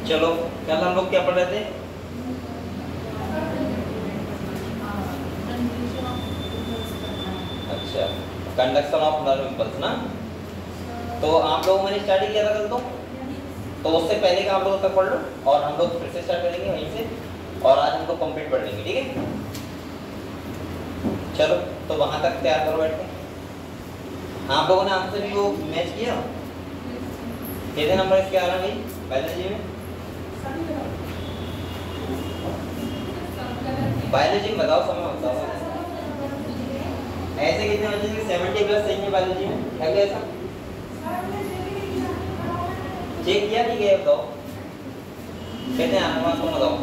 चलो कल हम लोग क्या पढ़ रहे थे? अच्छा, कंडक्शन ऑफ नर्व इम्पल्स ना। तो आप लोगों ने स्टडी किया था कल तो उससे पहले का आप लोग तक पढ़ लो और हम लोग फिर से स्टार्ट करेंगे वहीं से, और आज हम लोग कंप्लीट पढ़ लेंगे, ठीक है? चलो तो वहां तक तैयार करो बैठ के। आप लोगों ने आंसर भी वो मैच किया? कितने नंबर इसके आ रहे हैं भाई बायोलॉजी में? बायोलॉजी में बताओ, समय बताओ ऐसे कितने बच्चे के 70 प्लस सही है बायोलॉजी में? है क्या ऐसा? चेक किया नहीं गया? बताओ कितने आने वाले तुम बताओ।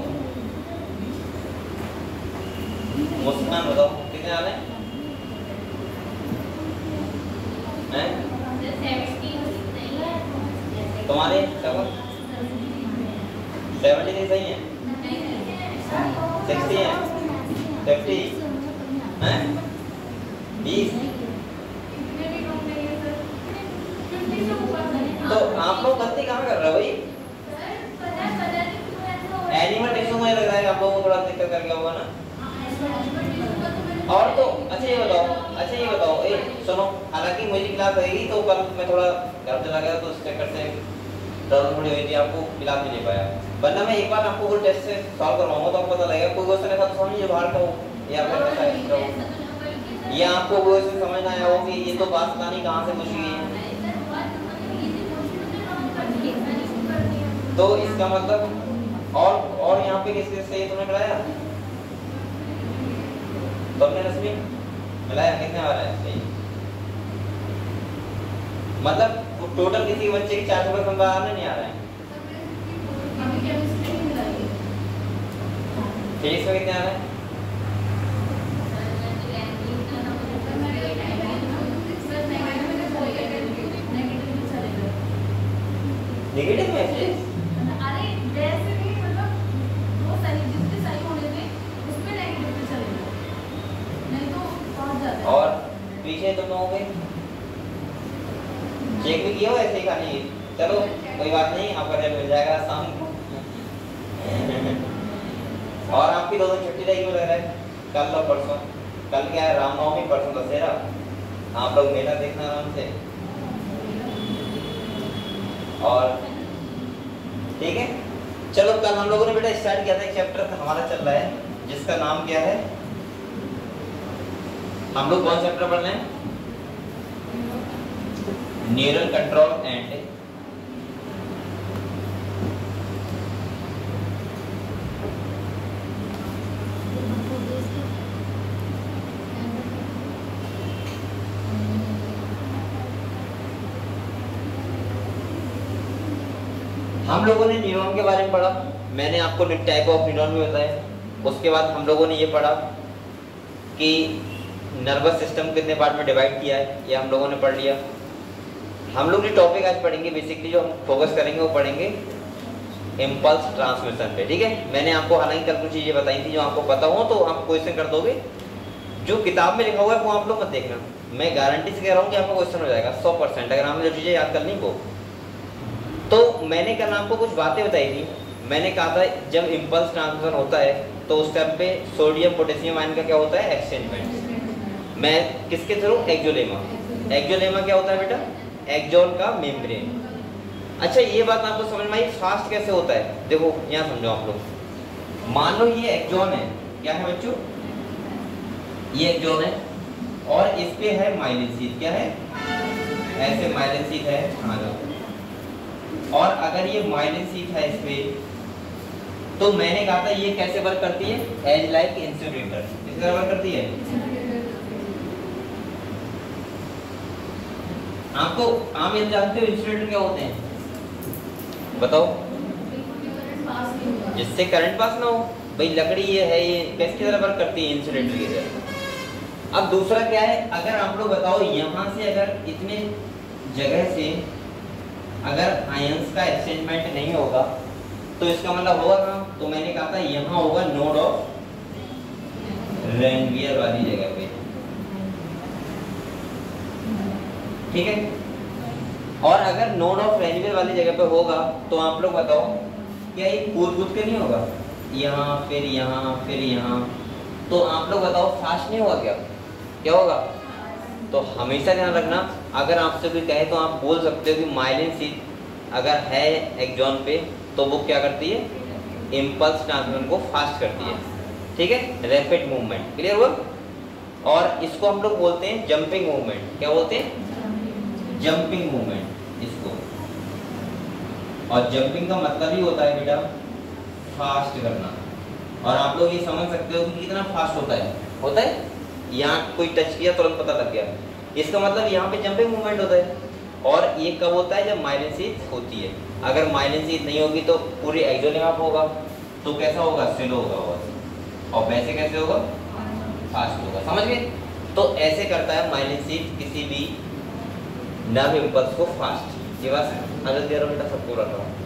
मुस्कान बताओ कितने आ रहे हैं? तुम्हारे 70 सही है? 60 है? 50 हैं? 20? तो आप लोग गलती कहाँ कर रहे हो भाई? एनिमल टिश्यू में लग रहा है आप लोगों को थोड़ा दिक्कत कर गया होगा ना। और तो अच्छा ये बताओ सुनो, हालांकि मुझे क्लास रहेगी तो कल मैं थोड़ा घर चला गया तो उस चक्कर से प्रॉब्लम थोड़ी हुई थी, आपको क्लास नहीं ले पाया, वरना मैं एक बार आपको वो टेस्ट से सॉल्व करवाऊंगा तो आपको पता लगेगा। कोई क्वेश्चन ऐसा तो समझिए बाहर का हो या फिर ऐसा एक्स्ट्रा हो, या आपको वो ऐसे समझ ना आया हो कि ये तो बात पता नहीं कहाँ से पूछ गई है। तो इसका मतलब और यहाँ पे किस किस से तुमने मिलाया? तुमने रश्मि मिलाया? कितने बार है सही? मतलब टोटल किसी बच्चे की 400 नंबर आने नहीं आ रहे हैं। फिजिक्स में कितने आ रहे हैं? नेगेटिव में फिजिक्स? अरे जैसे भी मतलब वो सही जिसके सही होने थे उसमें नेगेटिव पे चलेगा, नहीं तो बहुत ज्यादा। और पीछे तुम लोगों के चेक भी किया हो ऐसे ही खाली? चलो कोई बात नहीं, आपका रेट मिल जाएगा शाम को। और आपकी 2 दिन छुट्टी रहेगी लग रहा है, कल और परसों। कल क्या है? रामनवमी, परसों दशहरा। आप लोग मेला देखना आराम से, और ठीक है। चलो कल हम लोगों ने बेटा स्टार्ट किया था, एक चैप्टर हमारा चल रहा है जिसका नाम क्या है? हम लोग कौन चैप्टर पढ़ रहे हैं? न्यूरल कंट्रोल एंड हम लोगों ने न्यूरॉन के बारे में पढ़ा, मैंने आपको टाइप ऑफ न्यूरॉन भी बताया। उसके बाद हम लोगों ने ये पढ़ा कि नर्वस सिस्टम कितने पार्ट में डिवाइड किया है, ये हम लोगों ने पढ़ लिया। हम लोग जो टॉपिक आज पढ़ेंगे बेसिकली जो हम फोकस करेंगे वो पढ़ेंगे इम्पल्स ट्रांसमिशन पे, ठीक है। मैंने आपको हालांकि कल कुछ चीज़ें बताई थी, जो आपको पता हो तो आप क्वेश्चन कर दोगे। जो किताब में लिखा हुआ है वो आप लोग मत देखना, मैं गारंटी से कह रहा हूँ कि आपका क्वेश्चन हो जाएगा 100%, अगर आपने जो चीज़ें याद कर ली वो। तो मैंने कल आपको कुछ बातें बताई थी। मैंने कहा था जब इम्पल्स ट्रांसमिशन होता है तो उस टाइम पे सोडियम पोटेशियम आयन का क्या होता है? एक्सचेंजमेंट। मैं किसके थ्रू? एक्सोलेमा। एक्सोलेमा क्या होता है बेटा? एक्सोन का मेम्ब्रेन। अच्छा ये बात आपको समझ में आई? फास्ट कैसे होता है? देखो यहाँ समझो आप लोग। मान लो ये एक्सोन है, क्या है बच्चों? ये एक्सोन है और इस पे है माइलिन शीथ, क्या है? ऐसे माइलिन शीथ है, हाँ। और अगर ये माइलिन शीथ है इस पे, तो मैंने कहा था ये कैसे वर्क करती है? As like insulator. किस तरह वर्क करती है? आपको आम ये जानते हो इंसुलेटर क्या होते हैं? बताओ। जिससे करंट पास ना हो, भाई लकड़ी ये है, ये किसकी तरह वर्क करती है, इंसुलेटर की तरह। अब दूसरा क्या है, अगर आप लोग बताओ यहाँ से अगर इतने जगह से अगर आयंस का एक्सचेंजमेंट नहीं होगा तो इसका मतलब होगा ना, तो मैंने कहा था यहाँ होगा नोड ऑफ रेनवियर वाली जगह पे, ठीक है। और अगर नोड ऑफ रेनवियर वाली जगह पे होगा तो आप लोग बताओ क्या ये कूद के नहीं होगा, यहाँ फिर यहाँ फिर यहाँ, तो आप लोग बताओ फास्ट नहीं होगा क्या, क्या होगा। तो हमेशा ध्यान रखना, अगर आपसे कोई कहे तो आप बोल सकते हो कि माइलिन शीथ अगर है एक्सॉन पे तो वो क्या करती है, इम्पल्स ट्रांसमिशन को फास्ट करती है, ठीक है, रैपिड मूवमेंट, क्लियर हुआ। और इसको हम लोग बोलते हैं जंपिंग मूवमेंट, क्या बोलते हैं, जंपिंग मूवमेंट इसको। और जंपिंग का मतलब ही होता है बेटा फास्ट करना। और आप लोग ये समझ सकते हो कि कितना फास्ट होता है, यहाँ कोई टच किया तुरंत पता लग गया, इसका मतलब यहाँ पे जंपिंग मूवमेंट होता है। और ये कब होता है, जब माइलिन शीथ होती है। अगर माइलिन शीथ नहीं होगी तो पूरी एक्सोलेमा होगा, तो कैसा होगा, स्लो होगा, और वैसे कैसे होगा, फास्ट होगा, समझ गए। तो ऐसे करता है माइलिन शीथ किसी भी नर्व इम्पल्स को फास्ट। ये बात अगर दे रहा बेटा सबको रख रहा हूँ।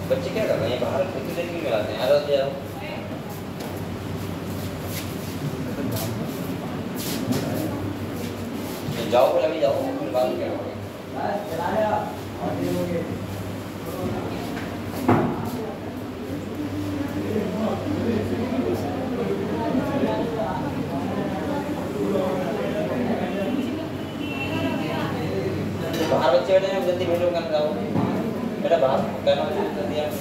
बच्चे क्या कर रहे हैं बाहर, कितनी देर में मिलाते हैं, आ जाओ जाओ, फिर अभी जाओ, फिर बात क्या होगी। बाहर बच्चे बैठे हैं, जल्दी वीडियो करने जाओ बेटा, बाहर करना जल्दी आप।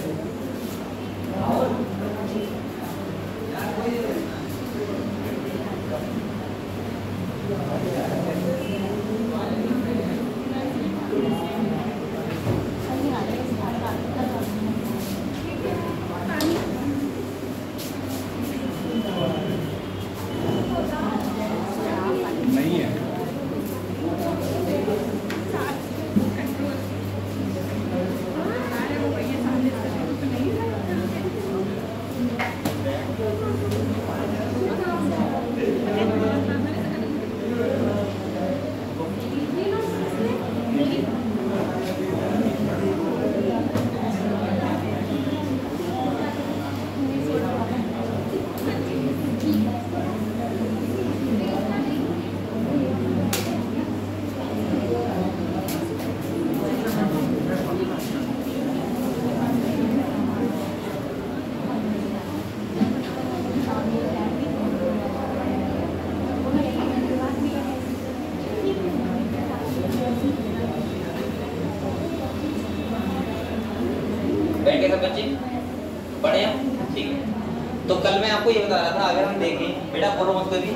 बच्चे पढ़े हैं, ठीक है। तो कल मैं आपको ये बता रहा था, अगर हम देखें बेटा, बोलो मत कभी,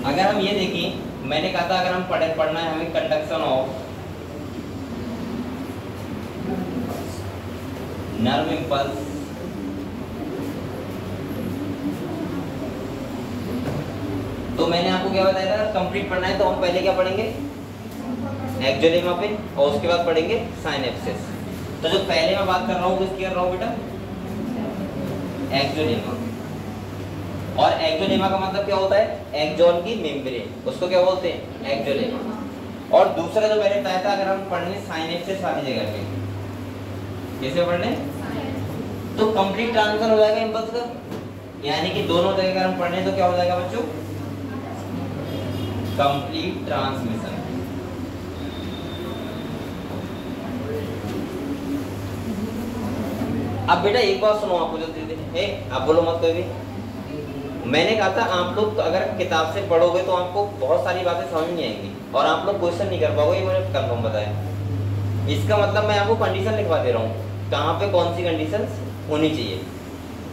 अगर हम ये देखें, मैंने कहा था अगर हम पढ़ना है हमें कंडक्शन ऑफ नर्व इम्पल्स तो मैंने आपको क्या बताया था, कंप्लीट पढ़ना है तो हम पहले क्या पढ़ेंगे, एक्सोलेमा पे, और उसके बाद पढ़ेंगे साइनेप्सिस। तो जो पहले मैं बात कर रहा हूँ किसकी कर रहा हूँ बेटा, एक्सोलेमा। और एक्सोलेमा का मतलब क्या होता है, एक्सॉन की मेम्ब्रेन, उसको क्या बोलते हैं, एक्सोलेमा। और दूसरा जो मैंने बताया था, अगर हम पढ़ने साइनेप्सिस वाली जगह पे, कैसे पढ़ने, तो कंप्लीट ट्रांसमिशन हो जाएगा इम्पल्स का, यानी कि दोनों जगह अगर हम पढ़ने तो क्या हो जाएगा बच्चों, कंप्लीट ट्रांसमिशन। अब बेटा एक बात सुनो, आपको जल्दी आप बोलो मत कोई भी। मैंने कहा था आप लोग अगर किताब से पढ़ोगे तो आपको बहुत सारी बातें समझ नहीं आएंगी और आप लोग क्वेश्चन नहीं कर पाओगे, ये मैंने कंफर्म बताया। इसका मतलब मैं आपको कंडीशन लिखवा दे रहा हूँ, कहाँ पे कौन सी कंडीशन होनी चाहिए।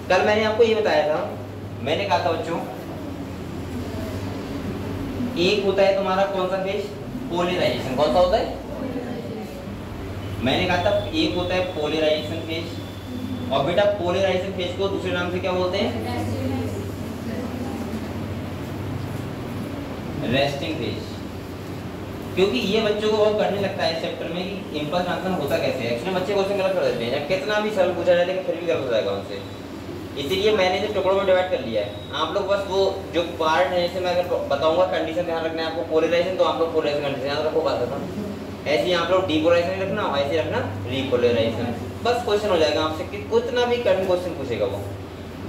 कल मैंने आपको ये बताया था, मैंने कहा था बच्चों एक होता है तुम्हारा कौन सा फेज, पोलराइजेशन। कौन सा होता है, मैंने कहा था एक होता है पोलराइजेशन फेज, और बेटा पोलराइजेशन फेज को दूसरे नाम से क्या बोलते हैं, रेस्टिंग फेज। क्योंकि ये बच्चों को बहुत करने लगता है इस चैप्टर में कि इम्पल्स ट्रांसफर होता कैसे है। एक्चुअली बच्चे क्वेश्चन गलत कर देते हैं, कितना भी सरल पूछा जाए लेकिन फिर भी गलत हो जाएगा उनसे। इसीलिए मैंने जो टुकड़ों में डिवाइड कर लिया है, आप लोग बस वो जो पार्ट है, जैसे मैं अगर बताऊंगा कंडीशन ध्यान रखना है आपको, पोलराइजेशन, तो आप लोग पोलराइजेशन कंडीशन याद रखो, बात खत्म। ऐसे ही आप लोग डीपोलराइजेशन रखना, ऐसे रखना रीपोलराइजेशन, बस क्वेश्चन हो जाएगा आपसे कि कितना भी कठिन क्वेश्चन पूछेगा वो,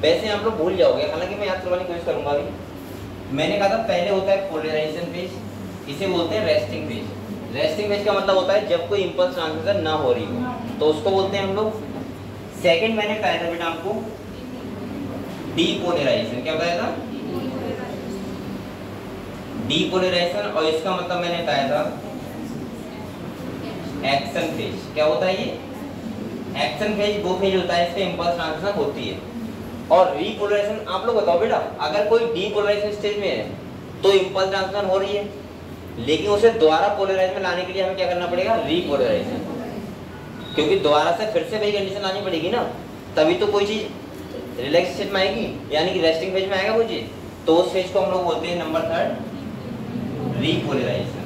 वैसे आप लोग भूल जाओगे। हालांकि मैं याद करवाने की कोशिश करूंगा। अभी मैंने कहा था पहले होता है पोलराइजेशन फेज, इसे बोलते हैं रेस्टिंग फेज। रेस्टिंग फेज का मतलब होता है जब कोई इंपल्स ट्रांसमिशन ना हो रही हो, तो उसको बोलते हैं हम लोग। सेकंड मैंने बताया था बेटा आपको डीपोलराइजेशन, क्या बताया था? डीपोलराइजेशन, और इसका मतलब मैंने बताया था एक्शन फेज। क्या होता है ये? एक्शन फेज वो फेज होता है इसमें इंपल्स ट्रांसमिशन होती है। और रीपोलराइजेशन, आप लोग बताओ बेटा, अगर कोई डीपोलराइजेशन स्टेज में है तो इंपल्स ट्रांसमिशन हो रही है, लेकिन उसे दोबारा पोलराइज में लाने के लिए हमें क्या करना पड़ेगा? रीपोलराइजेशन, क्योंकि दोबारा से फिर से वही कंडीशन लानी पड़ेगी ना, तभी तो कोई चीज रिलैक्स स्टेट में आएगी, यानी कि रेस्टिंग फेज में आएगा वो चीज। तो उस फेज को हम लोग बोलते हैं नंबर 3 रीपोलराइजेशन।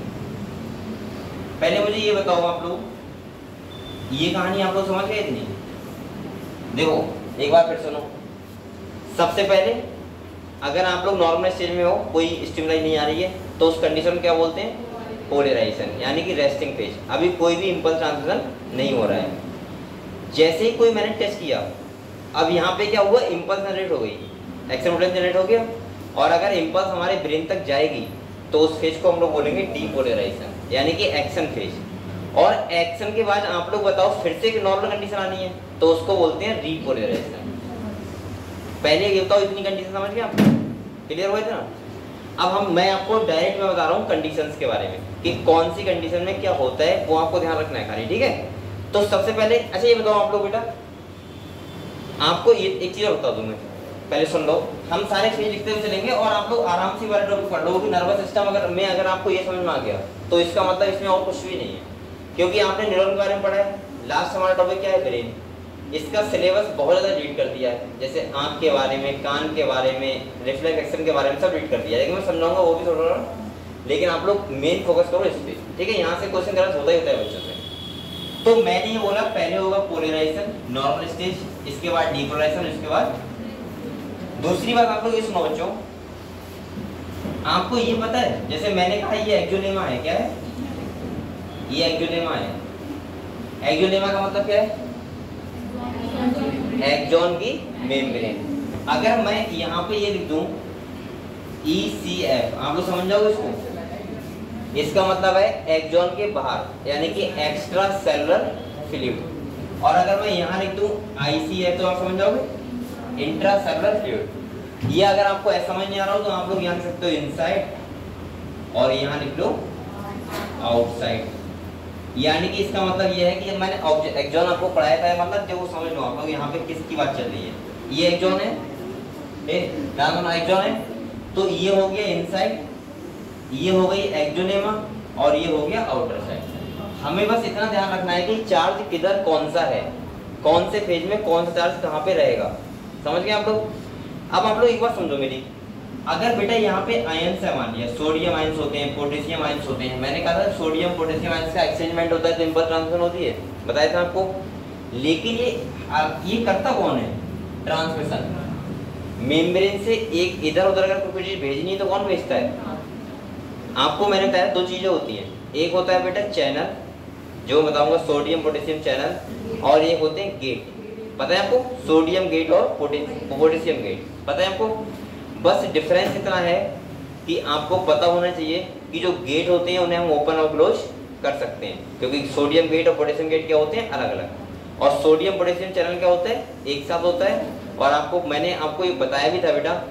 पहले मुझे ये बताओ आप लोग, ये कहानी आप लोग समझ गए इतनी? देखो एक बार फिर सुनो। सबसे पहले अगर आप लोग नॉर्मल स्टेज में हो, कोई स्टिमुलाई नहीं आ रही है, तो उस कंडीशन में क्या बोलते हैं? पोलराइजेशन, यानी कि रेस्टिंग फेज, अभी कोई भी इंपल्स ट्रांसमिशन नहीं हो रहा है। जैसे ही कोई मैंने टेस्ट किया, अब यहाँ पे क्या हुआ? इंपल्स जनरेट हो गई, एक्शन पोटेंशियल जनरेट हो गया, और अगर इंपल्स हमारे ब्रेन तक जाएगी तो उस फेज को हम लोग बोलेंगे डीपोलराइजेशन, यानी कि एक्शन फेज। और एक्शन के बाद आप लोग बताओ फिर से एक नॉर्मल कंडीशन आनी है, तो उसको बोलते हैं रीपोलराइजेशन। पहले ये बताओ इतनी कंडीशन समझ गए आप? क्लियर हुआ था ना? अब मैं आपको डायरेक्ट मैं बता रहा हूँ कंडीशंस के बारे में कि कौन सी कंडीशन में क्या होता है, वो आपको ध्यान रखना है खाली, ठीक है? तो सबसे पहले अच्छा ये बताओ आप लोग बेटा, आपको ये एक चीज बता दूं मैं, पहले सुन लो। हम सारे फेज लिखते हुए चलेंगे और आप लोग आराम से वाले टॉपिक पढ़ लो कि नर्वस सिस्टम अगर आपको ये समझ में आ गया तो इसका मतलब इसमें और कुछ भी नहीं है, क्योंकि आपने न्यूरॉन के बारे में पढ़ा है। लास्ट हमारा टॉपिक क्या है? ब्रेन। इसका सिलेबस बहुत ज़्यादा रीड कर दिया है, जैसे आँख के बारे में, कान के बारे में, रिफ्लेक्स एक्शन के बारे में सब रीड कर दिया है, लेकिन मैं समझाऊंगा वो भी थोड़ा, लेकिन आप लोग मेन फोकस करो इस पर, ठीक है? यहाँ से क्वेश्चन गलत होता ही होता है बच्चों से। तो मैंने ये बोला पहले होगा पोलराइजेशन नॉर्मल स्टेज, इसके बाद डीपोलराइजेशन, इसके बाद दूसरी बात आप लोग ये सुनो बच्चों, आपको ये पता है जैसे मैंने कहा ये एक्सोलेमा है, क्या है? ये एक्सोलेमा है। एक्सोलेमा का मतलब क्या है? एक्सॉन की मेम्ब्रेन। अगर मैं यहाँ पे ये लिख दूं ECF, आप लोग समझ जाओगे इसको? इसका मतलब है एक्सॉन के बाहर, यानी कि एक्स्ट्रा सेलुलर फ्लूइड। और अगर मैं यहाँ लिख दूं ICF तो आप समझ जाओगे? Intra cellular fluid. ये अगर आपको ऐसा समझ नहीं आ रहा हो तो आप लोग यहाँ लिख सकते हो इनसाइड, और यहाँ लिख लो आउटसाइड। यानी कि इसका मतलब ये है कि जब मैंने एक्सॉन आपको पढ़ाया था, मतलब जब वो समझ लो आप लोग यहाँ पे किसकी बात चल रही है। ये एक्सॉन है, एक्सॉन है, तो ये हो गया इनसाइड, ये हो गई एक्सोलेमा, और ये हो गया आउटर साइड। हमें बस इतना ध्यान रखना है कि चार्ज किधर कौन सा है, कौन से फेज में कौन सा चार्ज कहाँ पे रहेगा, समझ गए आप लोग? अब आप लोग एक बात समझो मेरी, अगर बेटा यहाँ पे आयंस है, मान लिया सोडियम आयंस होते हैं, पोटेशियम आयंस होते हैं, मैंने कहा था सोडियम पोटेशियम आयंस का एक्सचेंजमेंट होता है तो इंपल्स ट्रांसमिशन होती है, बताया था आपको। लेकिन ये करता कौन है? ट्रांसमिशन। मेम्ब्रेन से एक इधर उधर अगर कोई चीज भेजनी है तो कौन भेजता है? आपको मैंने बताया दो चीजें होती हैं, एक होता है बेटा चैनल, जो बताऊंगा सोडियम पोटेशियम चैनल, और एक होते हैं गेट। पता है आपको? सोडियम गेट और पोटेशियम गेट, पता है आपको? बस डिफरेंस इतना है कि आपको पता होना चाहिए कि जो गेट होते हैं उन्हें हम ओपन और क्लोज कर सकते हैं, क्योंकि सोडियम गेट और पोटेशियम गेट क्या होते हैं? अलग अलग। और सोडियम पोटेशियम चैनल क्या होता है? एक साथ होता है। और आपको मैंने आपको ये बताया भी था बेटा,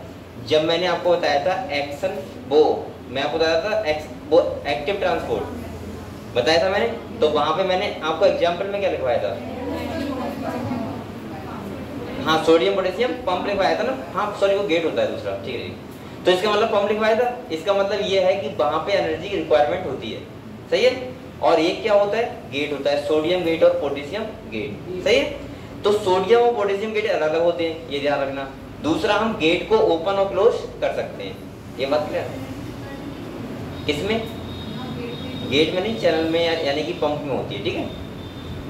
जब मैंने आपको बताया था एक्शन, वो मैं आपको बताया था वो एक्टिव ट्रांसपोर्ट बताया था मैंने, तो वहां पे मैंने आपको एग्जांपल में क्या लिखवाया था? हाँ, सोडियम पोटेशियम पंप लिखवाया था ना। हाँ सॉरी, वो गेट होता है दूसरा, ठीक है। तो इसका मतलब पंप लिखवाया था, इसका मतलब ये है कि वहां पे एनर्जी की रिक्वायरमेंट होती है, सही है। और एक क्या होता है? गेट होता है, सोडियम गेट और पोटेशियम गेट, सही है। तो सोडियम और पोटेशियम गेट अलग अलग होते हैं, ये ध्यान रखना। दूसरा, हम गेट को ओपन और क्लोज कर सकते हैं, ये बात क्लियर है? इसमें गेट में नहीं, चैनल में यानी कि पंप में होती है, ठीक है।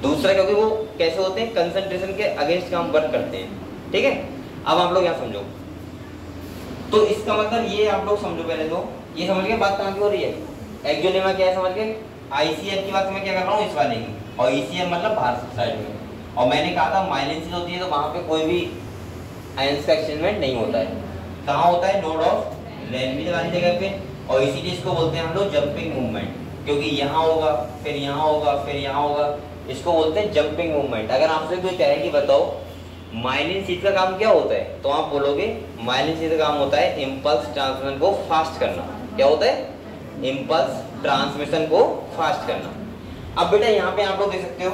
दूसरा क्योंकि वो कैसे होते हैं, कंसंट्रेशन के अगेंस्ट काम वर्क करते हैं, ठीक है। अब आप लोग यहाँ समझो, तो इसका मतलब ये आप लोग समझो, पहले तो ये समझ के बात कहाँ की हो रही है, एक्सोलेमा क्या है समझ के, आईसीएफ की बात मैं क्या कर रहा हूँ इस वाले की, और ईसीएम मतलब बाहर साइड में। और मैंने कहा था माइलेंस होती है तो वहाँ पे कोई भी आयंस का एक्सचेंजमेंट नहीं होता है। कहाँ होता है, नोड ऑफ लेनवीज वाली जगह पे, और इसीलिए इसको बोलते हैं हम लोग जंपिंग मूवमेंट, क्योंकि यहाँ होगा फिर यहाँ होगा फिर यहाँ होगा, इसको बोलते हैं जंपिंग मूवमेंट। अगर आपसे कोई कहे कि बताओ माइलिन शीट का काम क्या होता है, तो आप बोलोगे माइलिन शीट का काम होता है इम्पल्स ट्रांसमिशन को फास्ट करना। क्या होता है, इम्पल्स ट्रांसमिशन को फास्ट करना। अब बेटा यहाँ पे आप लोग देख सकते हो,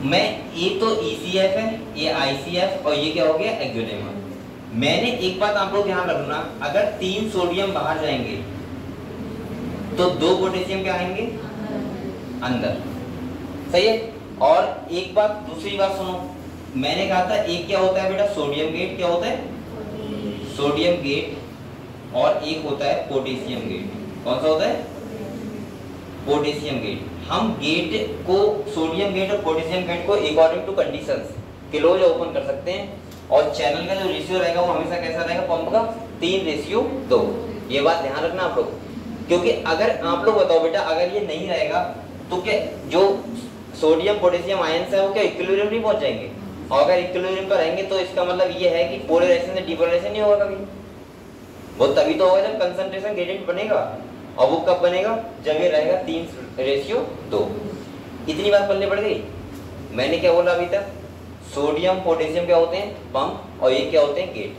मैं ये तो ECF है, ये ICF, और ये क्या हो गया एक्सोलेमा। मैंने एक बात आप लोग ध्यान रखना, अगर 3 सोडियम बाहर जाएंगे तो 2 पोटेशियम क्या आएंगे अंदर, सही है। और एक बात, दूसरी बात सुनो, मैंने कहा था एक क्या होता है बेटा सोडियम गेट, क्या होता है सोडियम गेट, और एक होता है पोटेशियम गेट। कौन सा होता है, पोटेशियम गेट। हम गेट को, सोडियम गेट और पोटेशियम गेट को according to conditions close open कर सकते हैं, और चैनल का जो रेशियो रहेगा वो हमेशा कैसा रहेगा पंप का 3:2। ये बात ध्यान रखना आप लोग, क्योंकि अगर आप लोग बताओ बेटा अगर ये नहीं रहेगा तो क्या जो सोडियम पोटेशियम आयंस है वो क्या इक्विलिब्रियम नहीं पहुंच जाएंगे, और अगर इक्विलिब्रियम पर रहेंगे तो इसका मतलब ये है कि पोलराइजेशन से डिपोलराइजेशन नहीं होगा कभी। वो तभी तो होगा जब कंसंट्रेशन ग्रेडियंट बनेगा, और वो कब बनेगा, जब ये रहेगा 3:2। इतनी बात पल्ले पड़ गई। मैंने क्या बोला अभी तक, सोडियम पोटेशियम क्या होते हैं पंप, और ये क्या होते हैं गेट।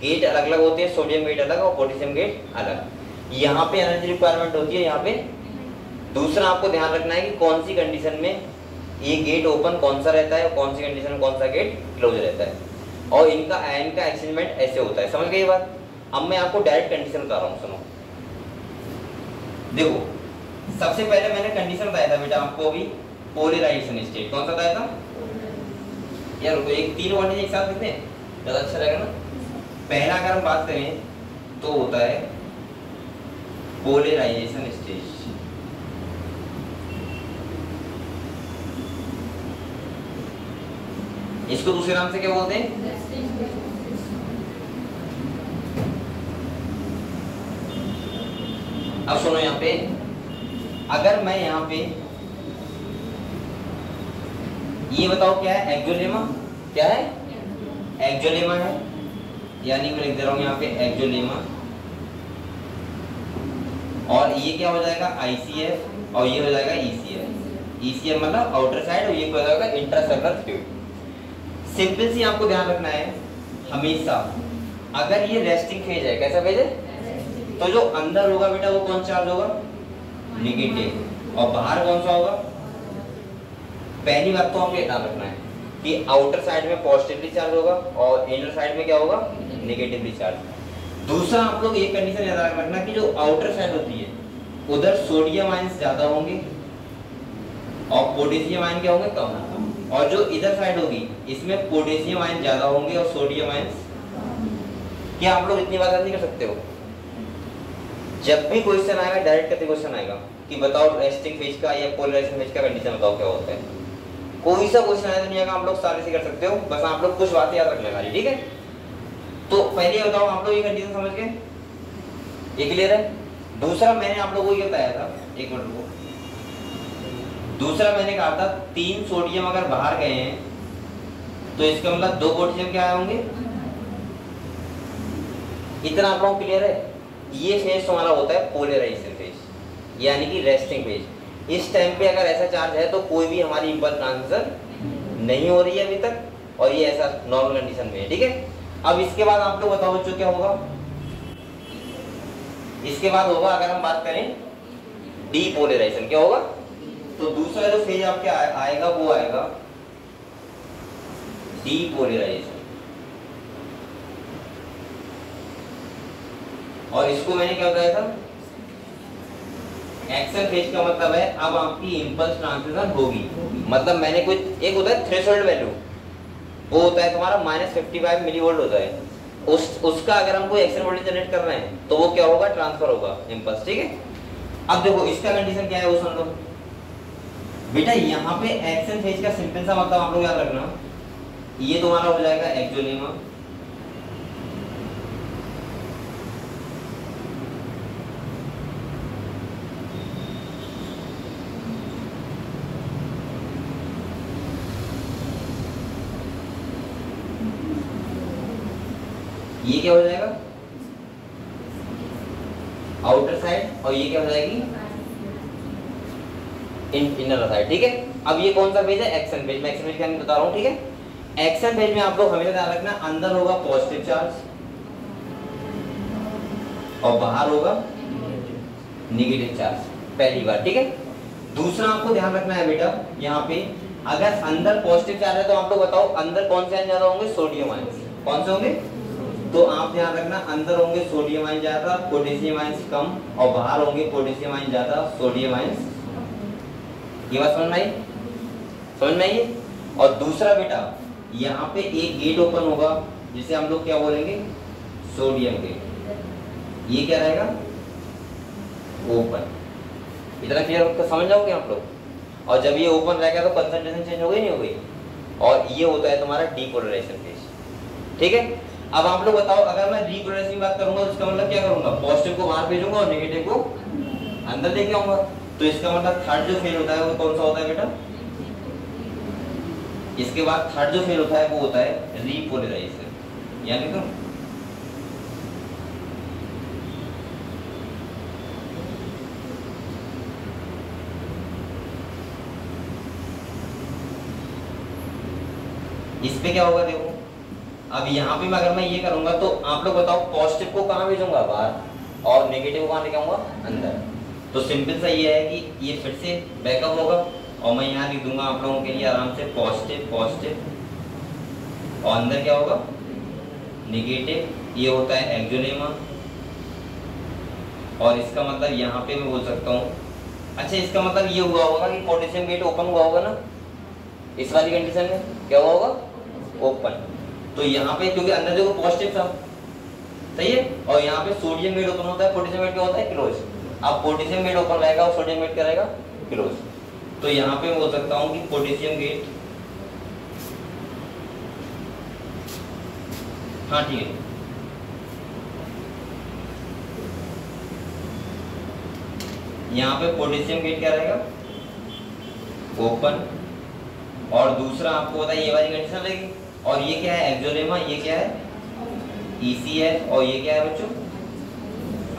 गेट अलग अलग होते हैं, सोडियम गेट अलग और पोटेशियम गेट अलग। यहाँ पे एनर्जी रिक्वायरमेंट होती है, यहाँ पे। दूसरा आपको ध्यान रखना है कि कौन सी कंडीशन में ये गेट ओपन कौन सा रहता है, और कौन सी कंडीशन में कौन सा गेट क्लोज रहता है, और इनका आयन का एक्सचेंजमेंट ऐसे होता है। समझ गए ये बात। अब मैं आपको डायरेक्ट कंडीशन बता रहा हूँ, सुनो। देखो सबसे पहले मैंने कंडीशन बताया था बेटा आपको अभी, पोलराइजेशन स्टेट। कौन सा बताया था यार, एक 3 वर्ड एक साथ लिखते हैं ज़्यादा अच्छा रहेगा ना। पहला अगर हम बात करें तो होता है पोलराइजेशन स्टेट। इसको दूसरे नाम से क्या बोलते हैं, अब सुनो यहाँ पे, अगर मैं यहाँ पे ये बताओ क्या है एक्सोलेमा, क्या है एक्सोलेमा है, यानी मैं लिख दे रहा हूँ यहाँ पे एक्सोलेमा, और ये क्या हो जाएगा ICF, और ये हो जाएगा ECF। ECF मतलब आउटर साइड, और ये हो जाएगा इंट्रासेलुलर फ्लूइड। सिंपल सी आपको ध्यान रखना है, हमेशा अगर ये रेस्टिंग फेज है, कैसा फेज है, तो जो अंदर होगा बेटा वो कौन चार्ज होगा, नेगेटिव, और बाहर कौन सा होगा। पहली बात तो हमको ध्यान रखना है कि आउटर साइड में पॉजिटिवली चार्ज होगा और इनर साइड में क्या होगा, नेगेटिवली चार्ज। दूसरा आप लोग एक कंडीशन याद रखना कि जो आउटर साइड होती है उधर सोडियम आयंस ज्यादा होंगे और पोटेशियम आयन क्या होंगे, कम, और जो इधर साइड होगी इसमें पोटेशियम आयन ज्यादा होंगे और सोडियम आयंस। क्या आप लोग इतनी बात नहीं कर सकते हो, जब भी क्वेश्चन आएगा डायरेक्ट करके क्वेश्चन आएगा कि बताओ रेस्टिंग फेज का या पोलराइजेशन फेज का कंडीशन बताओ क्या होता है। कोई सा क्वेश्चन आया दुनिया का आप लोग सारे से कर सकते हो, बस आप लोग कुछ बातें याद रख लेना, ठीक है। तो पहले बताओ आप लोग ये कंडीशन समझ गए, ये क्लियर है। दूसरा मैंने आप लोगों को ये बताया था, एक मिनट को, दूसरा मैंने कहा था 3 सोडियम अगर बाहर गए हैं तो इसका मतलब 2 पोटेशियम क्या आए होंगे। इतना आप लोगों को क्लियर है। ये फेज तुम्हारा होता है पोलराइजेशन फेज, यानी कि रेस्टिंग फेज। इस टाइम पे अगर ऐसा चार्ज है तो कोई भी हमारी इम्पल्स ट्रांसफर नहीं हो रही है अभी तक, और ये ऐसा नॉर्मल कंडीशन में है, ठीक है। अब इसके बाद आप लोग बताओ बच्चों क्या होगा, इसके बाद होगा अगर हम बात करें डीपोलराइजेशन, क्या होगा, तो दूसरा जो फेज आपके आएगा वो आएगा डीपोलराइजेशन। और इसको मैंने क्या बताया था, एक्शन फेज का मतलब है अब आपकी इम्पल्स ट्रांसमिशन होगी, मतलब मैंने कोई एक होता है थ्रेशोल्ड वैल्यू, वो होता है तुम्हारा -55 मिलीवोल्ट होता है, उसका अगर हम कोई एक्शन वोल्टेज जनरेट कर रहे हैं तो वो क्या होगा, ट्रांसफर होगा इम्पल्स, ठीक है। अब देखो इसका कंडीशन क्या है वो सुन लो बेटा। यहाँ पे एक्शन फेज का सिंपल सा मतलब आप लोग याद रखना, ये तुम्हारा हो जाएगा एक्सोलेमा, ये क्या हो जाएगा आउटर साइड, और ये क्या हो जाएगी इनर साइड। ठीक है, अब ये कौन सा पेज है एक्शन पेज। मैं एक्शन पेज क्या बता रहा हूँ। ठीक है, एक्शन पेज में आप लोग हमेशा ध्यान रखना अंदर होगा पॉजिटिव चार्ज और बाहर होगा नेगेटिव चार्ज, पहली बार। ठीक है, दूसरा आपको ध्यान रखना है बेटा, यहाँ पे अगर अंदर पॉजिटिव चार्ज है तो आप लोग बताओ अंदर कौन से आयन ज्यादा होंगे, सोडियम आयन। कौन से होंगे, तो आप ध्यान रखना अंदर होंगे सोडियम आयन ज्यादा, पोटेशियम आयन कम, और बाहर होंगे पोटेशियम आयन ज्यादा, सोडियम आयन। ये बात समझ में आई, समझ में आई। और दूसरा बेटा यहाँ पे एक गेट ओपन होगा जिसे हम लोग क्या बोलेंगे, सोडियम गेट। ये क्या रहेगा, ओपन। इतना क्लियर समझ जाओगे आप लोग। और जब ये ओपन रहेगा तो कंसंट्रेशन चेंज हो गई नहीं हो गई, और ये होता है तुम्हारा डीपोलराइजेशन फेज। ठीक है, अब आप लोग बताओ अगर मैं डीपोलराइजेशन की बात करूंगा तो इसका मतलब क्या करूंगा, पॉजिटिव को बाहर भेजूंगा और नेगेटिव को अंदर लेके आऊंगा। तो इसका मतलब थर्ड जो फेज होता है वो कौन सा होता है बेटा, इसके बाद थर्ड जो फेज होता है वो होता है रीपोलराइजेशन। यानी तो इस पे क्या होगा देखो, अब यहाँ पे अगर मैं ये करूंगा तो आप लोग बताओ पॉजिटिव को कहाँ भेजूंगा, बाहर, और नेगेटिव को कहाँ लेके आऊंगा, अंदर। तो सिंपल सा ये है कि ये फिर से बैकअप होगा, और मैं यहाँ लिख दूंगा आप लोगों के लिए आराम से पॉजिटिव पॉजिटिव, और अंदर क्या होगा नेगेटिव। ये होता है एक्सोलेमा, और इसका मतलब यहाँ पे मैं बोल सकता हूँ, अच्छा इसका मतलब ये हुआ होगा कि पोटेशियम गेट ओपन हुआ होगा ना, इस वाली कंडीशन में क्या हुआ होगा, ओपन। तो यहाँ पे क्योंकि अंदर देखो पॉजिटिव था, सही है, और यहाँ पे सोडियम गेट ओपन होता है, पोटेशियम गेट क्या होता है, क्लोज। अब पोटेशियम गेट ओपन रहेगा और सोडियम गेट क्या रहेगा, क्लोज। तो यहाँ पे मैं बोल सकता हूँ कि पोटेशियम गेट, हाँ ठीक है, यहाँ पे पोटेशियम गेट क्या रहेगा, ओपन। और दूसरा आपको पता है ये वाली कंडीशन रहेगी, और ये क्या है एक्सोलेमा, ये क्या है ECF, और ये क्या है बच्चों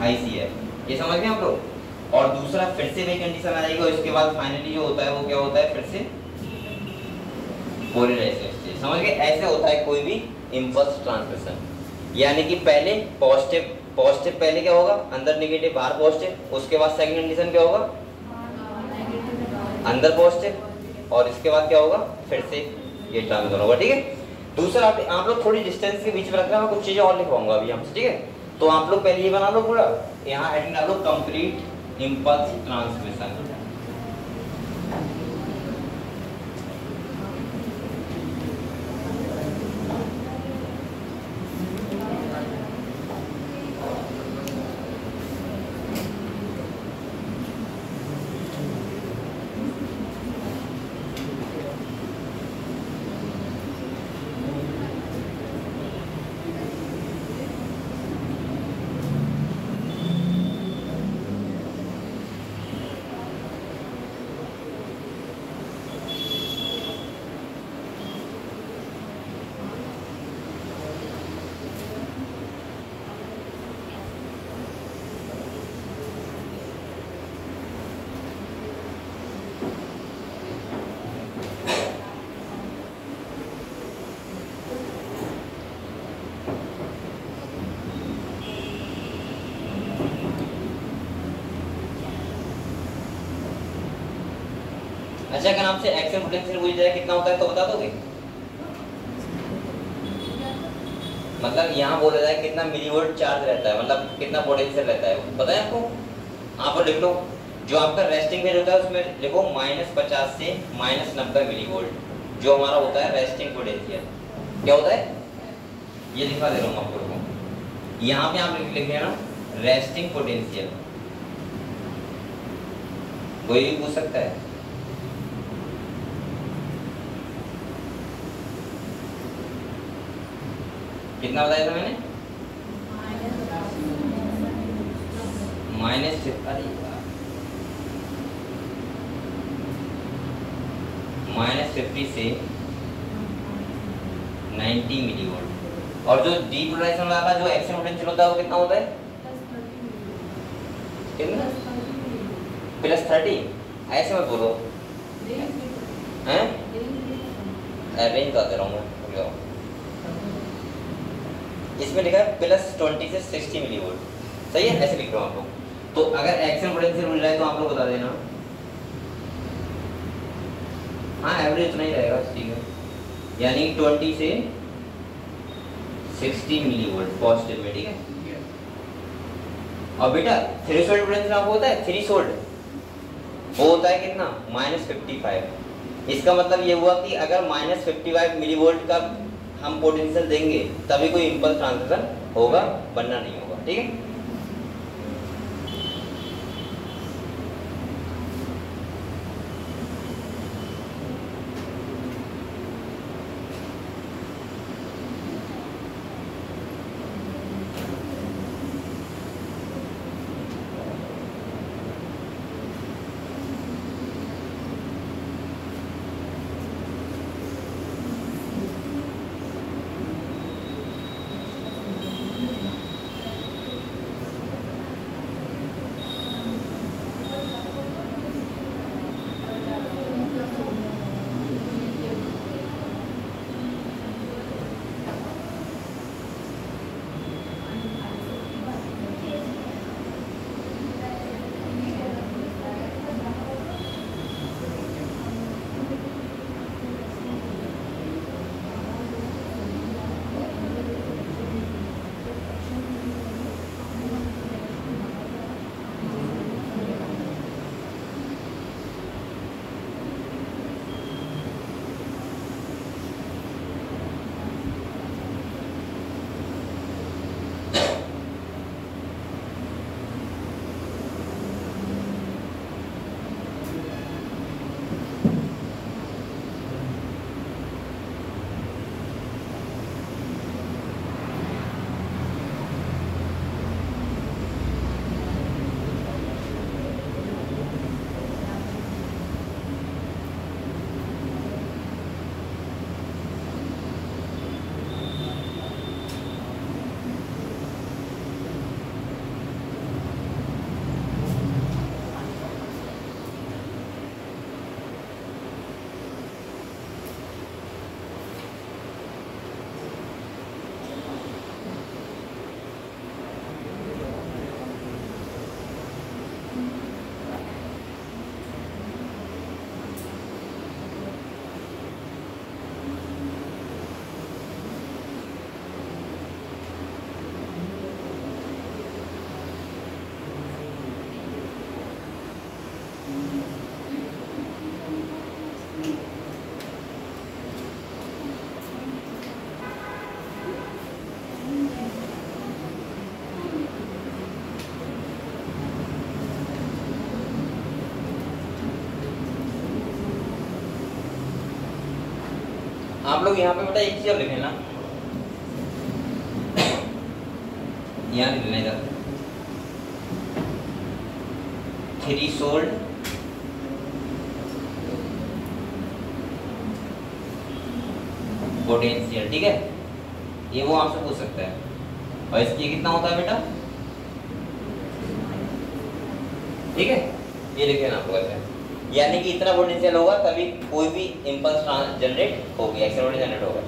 ICF। ये समझ गए आप लोग। और दूसरा फिर से वही कंडीशन आ जाएगी, और इसके बाद फाइनली जो होता है वो क्या होता है, फिर से पोलराइजेशन। समझ गए, ऐसे होता है कोई भी इंपल्स ट्रांसमिशन। यानी कि पहले पॉजिटिव पहले क्या होगा, अंदर नेगेटिव बाहर पॉजिटिव, उसके बाद सेकंड कंडीशन क्या होगा, अंदर पॉजिटिव, और इसके बाद क्या होगा, फिर से ये ट्रांसमिशन होगा। ठीक है, दूसरा आप लोग थोड़ी डिस्टेंस के बीच में रखना, मैं कुछ चीजें और लिखवाऊंगा अभी हमसे। ठीक है, तो आप लोग पहले ये बना लो पूरा, यहाँ हेडिंग डालो कंप्लीट इंपल्स ट्रांसमिशन। अच्छा, अगर आपसे एक्शन पोटेंशियल पूछ जाए कितना होता है तो बता दोगे? मतलब यहाँ बोला जाए कितना मिलीवोल्ट चार्ज रहता है, मतलब कितना पोटेंशियल रहता है, पता है आपको? आप लिख लो, जो आपका रेस्टिंग फेज होता है उसमें लिखो -50 से -90 मिलीवोल्ट, जो हमारा होता है रेस्टिंग पोटेंशियल। क्या होता है ये दिखा दे रहा हूँ आप लोगों को। यहाँ पे आप लिख लेना रेस्टिंग पोटेंशियल, कोई भी पूछ सकता है। कितना बताया था मैंने? -50 से 90 मिलीवोल्ट। और जो डीपोलराइजेशन वाला जो एक्शन पोटेंशियल होता है वो कितना होता है? कितना? +30। ऐसे मत बोलो हैं, रेंज बता दे रहा हूँ मैं। इसमें लिखा है +20 से 60 मिलीवोल्ट, सही है? ऐसे लिख रहा हूँ आप लोग। तो अगर एक्शन पोटेंशियल मिल रहा है तो आप लोग बता देना। हाँ, एवरेज उतना ही रहेगा, ठीक है। यानी 20 से 60 मिलीवोल्ट पॉजिटिव में, ठीक है। और बेटा थ्रेशोल्ड पोटेंशियल आपको होता है, थ्रेशोल्ड वो होता है कितना? -55। इसका मतलब ये हुआ कि अगर -55 मिलीवोल्ट का हम पोटेंशियल देंगे तभी कोई इंपल्स ट्रांसमिशन होगा, वरना नहीं होगा, ठीक है। आप लोग यहाँ पे बेटा एक चीज और लिखें ना, यहाँ लिखना इधर थ्रेशोल्ड पोटेंशियल, ठीक है। ये वो आपसे पूछ सकता है। और इसकी कितना होता है बेटा, ठीक है, ये लिखे ना आपको ऐसे। यानी कि इतना पोटेंशियल होगा तभी कोई भी इंपल्स जनरेट होगी, एक्सेलरेशन जनरेट होगा।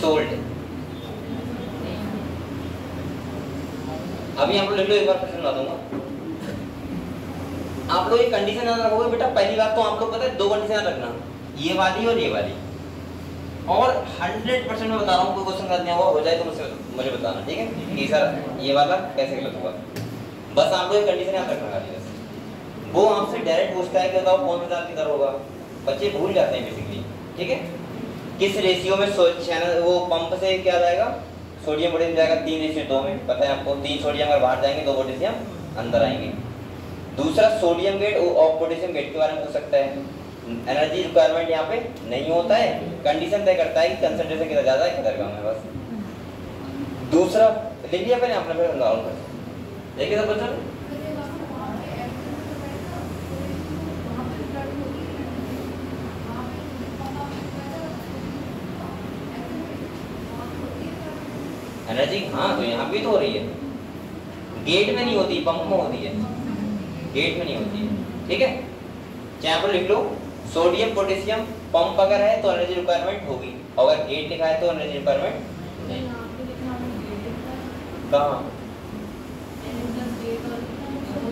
सोल्ड। अभी आप लोग लिख लो, एक बार क्वेश्चन बता दूंगा। आप लोग ये कंडीशन याद रखोगे बेटा। पहली बात तो आप लोग पता है दो कंडीशन याद रखना, ये वाली और ये वाली। और 100% मैं बता रहा हूँ, कोई क्वेश्चन गलत नहीं होगा, हो जाए तो मुझे बताना, ठीक है कि सर ये वाला कैसे गलत हुआ। बस आप लोग ये कंडीशन याद रखना खाली बस। वो आपसे डायरेक्ट पूछता है कि बताओ कौन सा तार किधर होगा, बच्चे भूल जाते हैं बेसिकली, ठीक है। किस रेशियो में चैनल वो पंप से क्या जाएगा, सोडियम पोटेशियम जाएगा 3:2 में, पता है आपको। 3 सोडियम अगर बाहर जाएंगे 2 पोटेशियम अंदर आएंगे। दूसरा सोडियम गेट और पोटेशियम गेट के बारे में पूछ सकता है। एनर्जी रिक्वायरमेंट यहाँ पे नहीं होता है, कंडीशन तय करता है कि कंसंट्रेशन कितना ज्यादा है किधर कम है, बस। दूसरा लिख लिया पहले आपने, फिर समझाऊंगा। देखिए सब बच्चों, एनर्जी हाँ तो यहाँ भी तो हो रही है, गेट में नहीं होती, पंप में होती है, गेट में नहीं होती है, ठीक है। यहाँ पर लिख लो सोडियम पोटेशियम पंप अगर है तो एनर्जी रिक्वायरमेंट होगी, अगर गेट लिखा है तो एनर्जी रिक्वायरमेंट नहीं। कहाँ?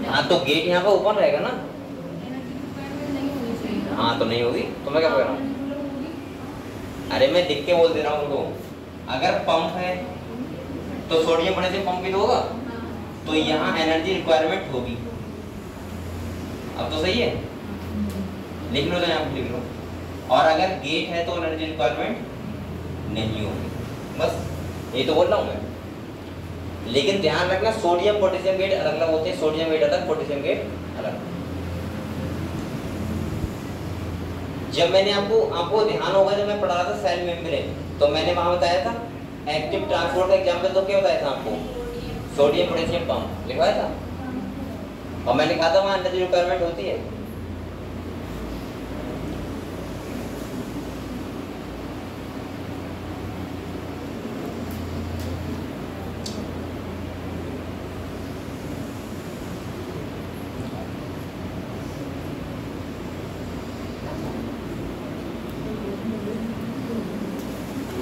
हाँ तो गेट यहाँ पे ओपन रहेगा ना, हाँ तो नहीं होगी, तो मैं क्या कह रहा हूँ, अरे मैं लिख के बोल दे रहा हूँ उनको। अगर पंप है तो सोडियम पोटेशियम पंप भी तो होगा, तो यहाँ एनर्जी रिक्वायरमेंट होगी। अब तो सही है, लिख लो, तो यहाँ पे लिख लो। और अगर गेट है तो एनर्जी रिक्वायरमेंट नहीं होगी, बस ये तो बोल रहा हूँ मैं। लेकिन ध्यान रखना सोडियम पोटेशियम गेट अलग अलग होते हैं, सोडियम गेट अलग, पोटेशियम गेट अलग। जब मैंने आपको ध्यान होगा, जब मैं पढ़ा रहा था सेल मेम्ब्रेन, तो मैंने वहां बताया था एक्टिव ट्रांसपोर्ट का एग्जांपल, तो क्या बताया था आपको, सोडियम पोटेशियम पंप लिखवाया था। और मैंने कहा था वहां एनर्जी रिक्वायरमेंट होती है।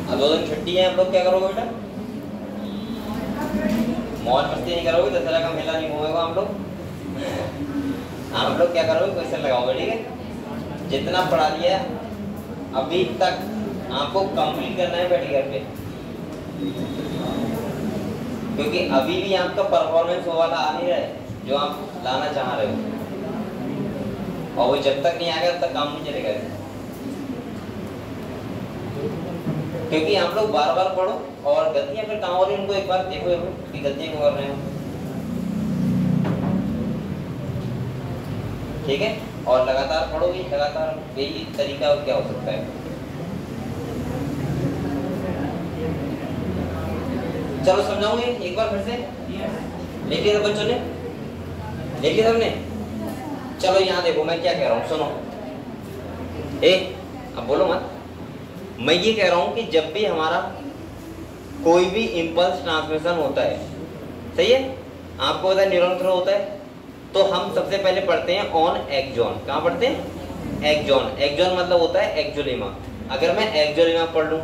अब 2 दिन छुट्टी है, आप लोग क्या करोगे बेटा, मौज मस्ती नहीं करोगे, दशहरा का मेला नहीं घूमेगा हम लोग। आप लोग क्या करोगे, क्वेश्चन लगाओगे, ठीक है। जितना पढ़ा लिया अभी तक आपको कंप्लीट करना है बैठ घर पे, क्योंकि अभी भी आपका परफॉर्मेंस वो वाला आ नहीं रहा है जो आप लाना चाह रहे हो, और वो जब तक नहीं आएगा तब तक काम नहीं चलेगा। क्योंकि आप लोग बार बार पढ़ो, और गलतियां फिर कहाँ हो रही है उनको एक बार देखो कि गलतियां क्यों कर रहे हो, ठीक है। और लगातार पढ़ोगे, लगातार यही तरीका और क्या हो सकता है। चलो समझाऊंगे एक बार फिर से, लिख लिया बच्चों ने, लिख लिया सबने। चलो यहाँ देखो मैं क्या कह रहा हूँ, सुनो। अब बोलो मत। मैं ये कह रहा हूं कि जब भी हमारा कोई भी इंपल्स ट्रांसमिशन होता है, सही है, आपको पता है न्यूरॉन थ्रो होता है, तो हम सबसे पहले पढ़ते हैं ऑन एक्सॉन। कहाँ पढ़ते हैं? एक्सॉन। एक्सॉन मतलब होता है एक्सोलेमा। अगर मैं एक्सोलेमा पढ़ लूँ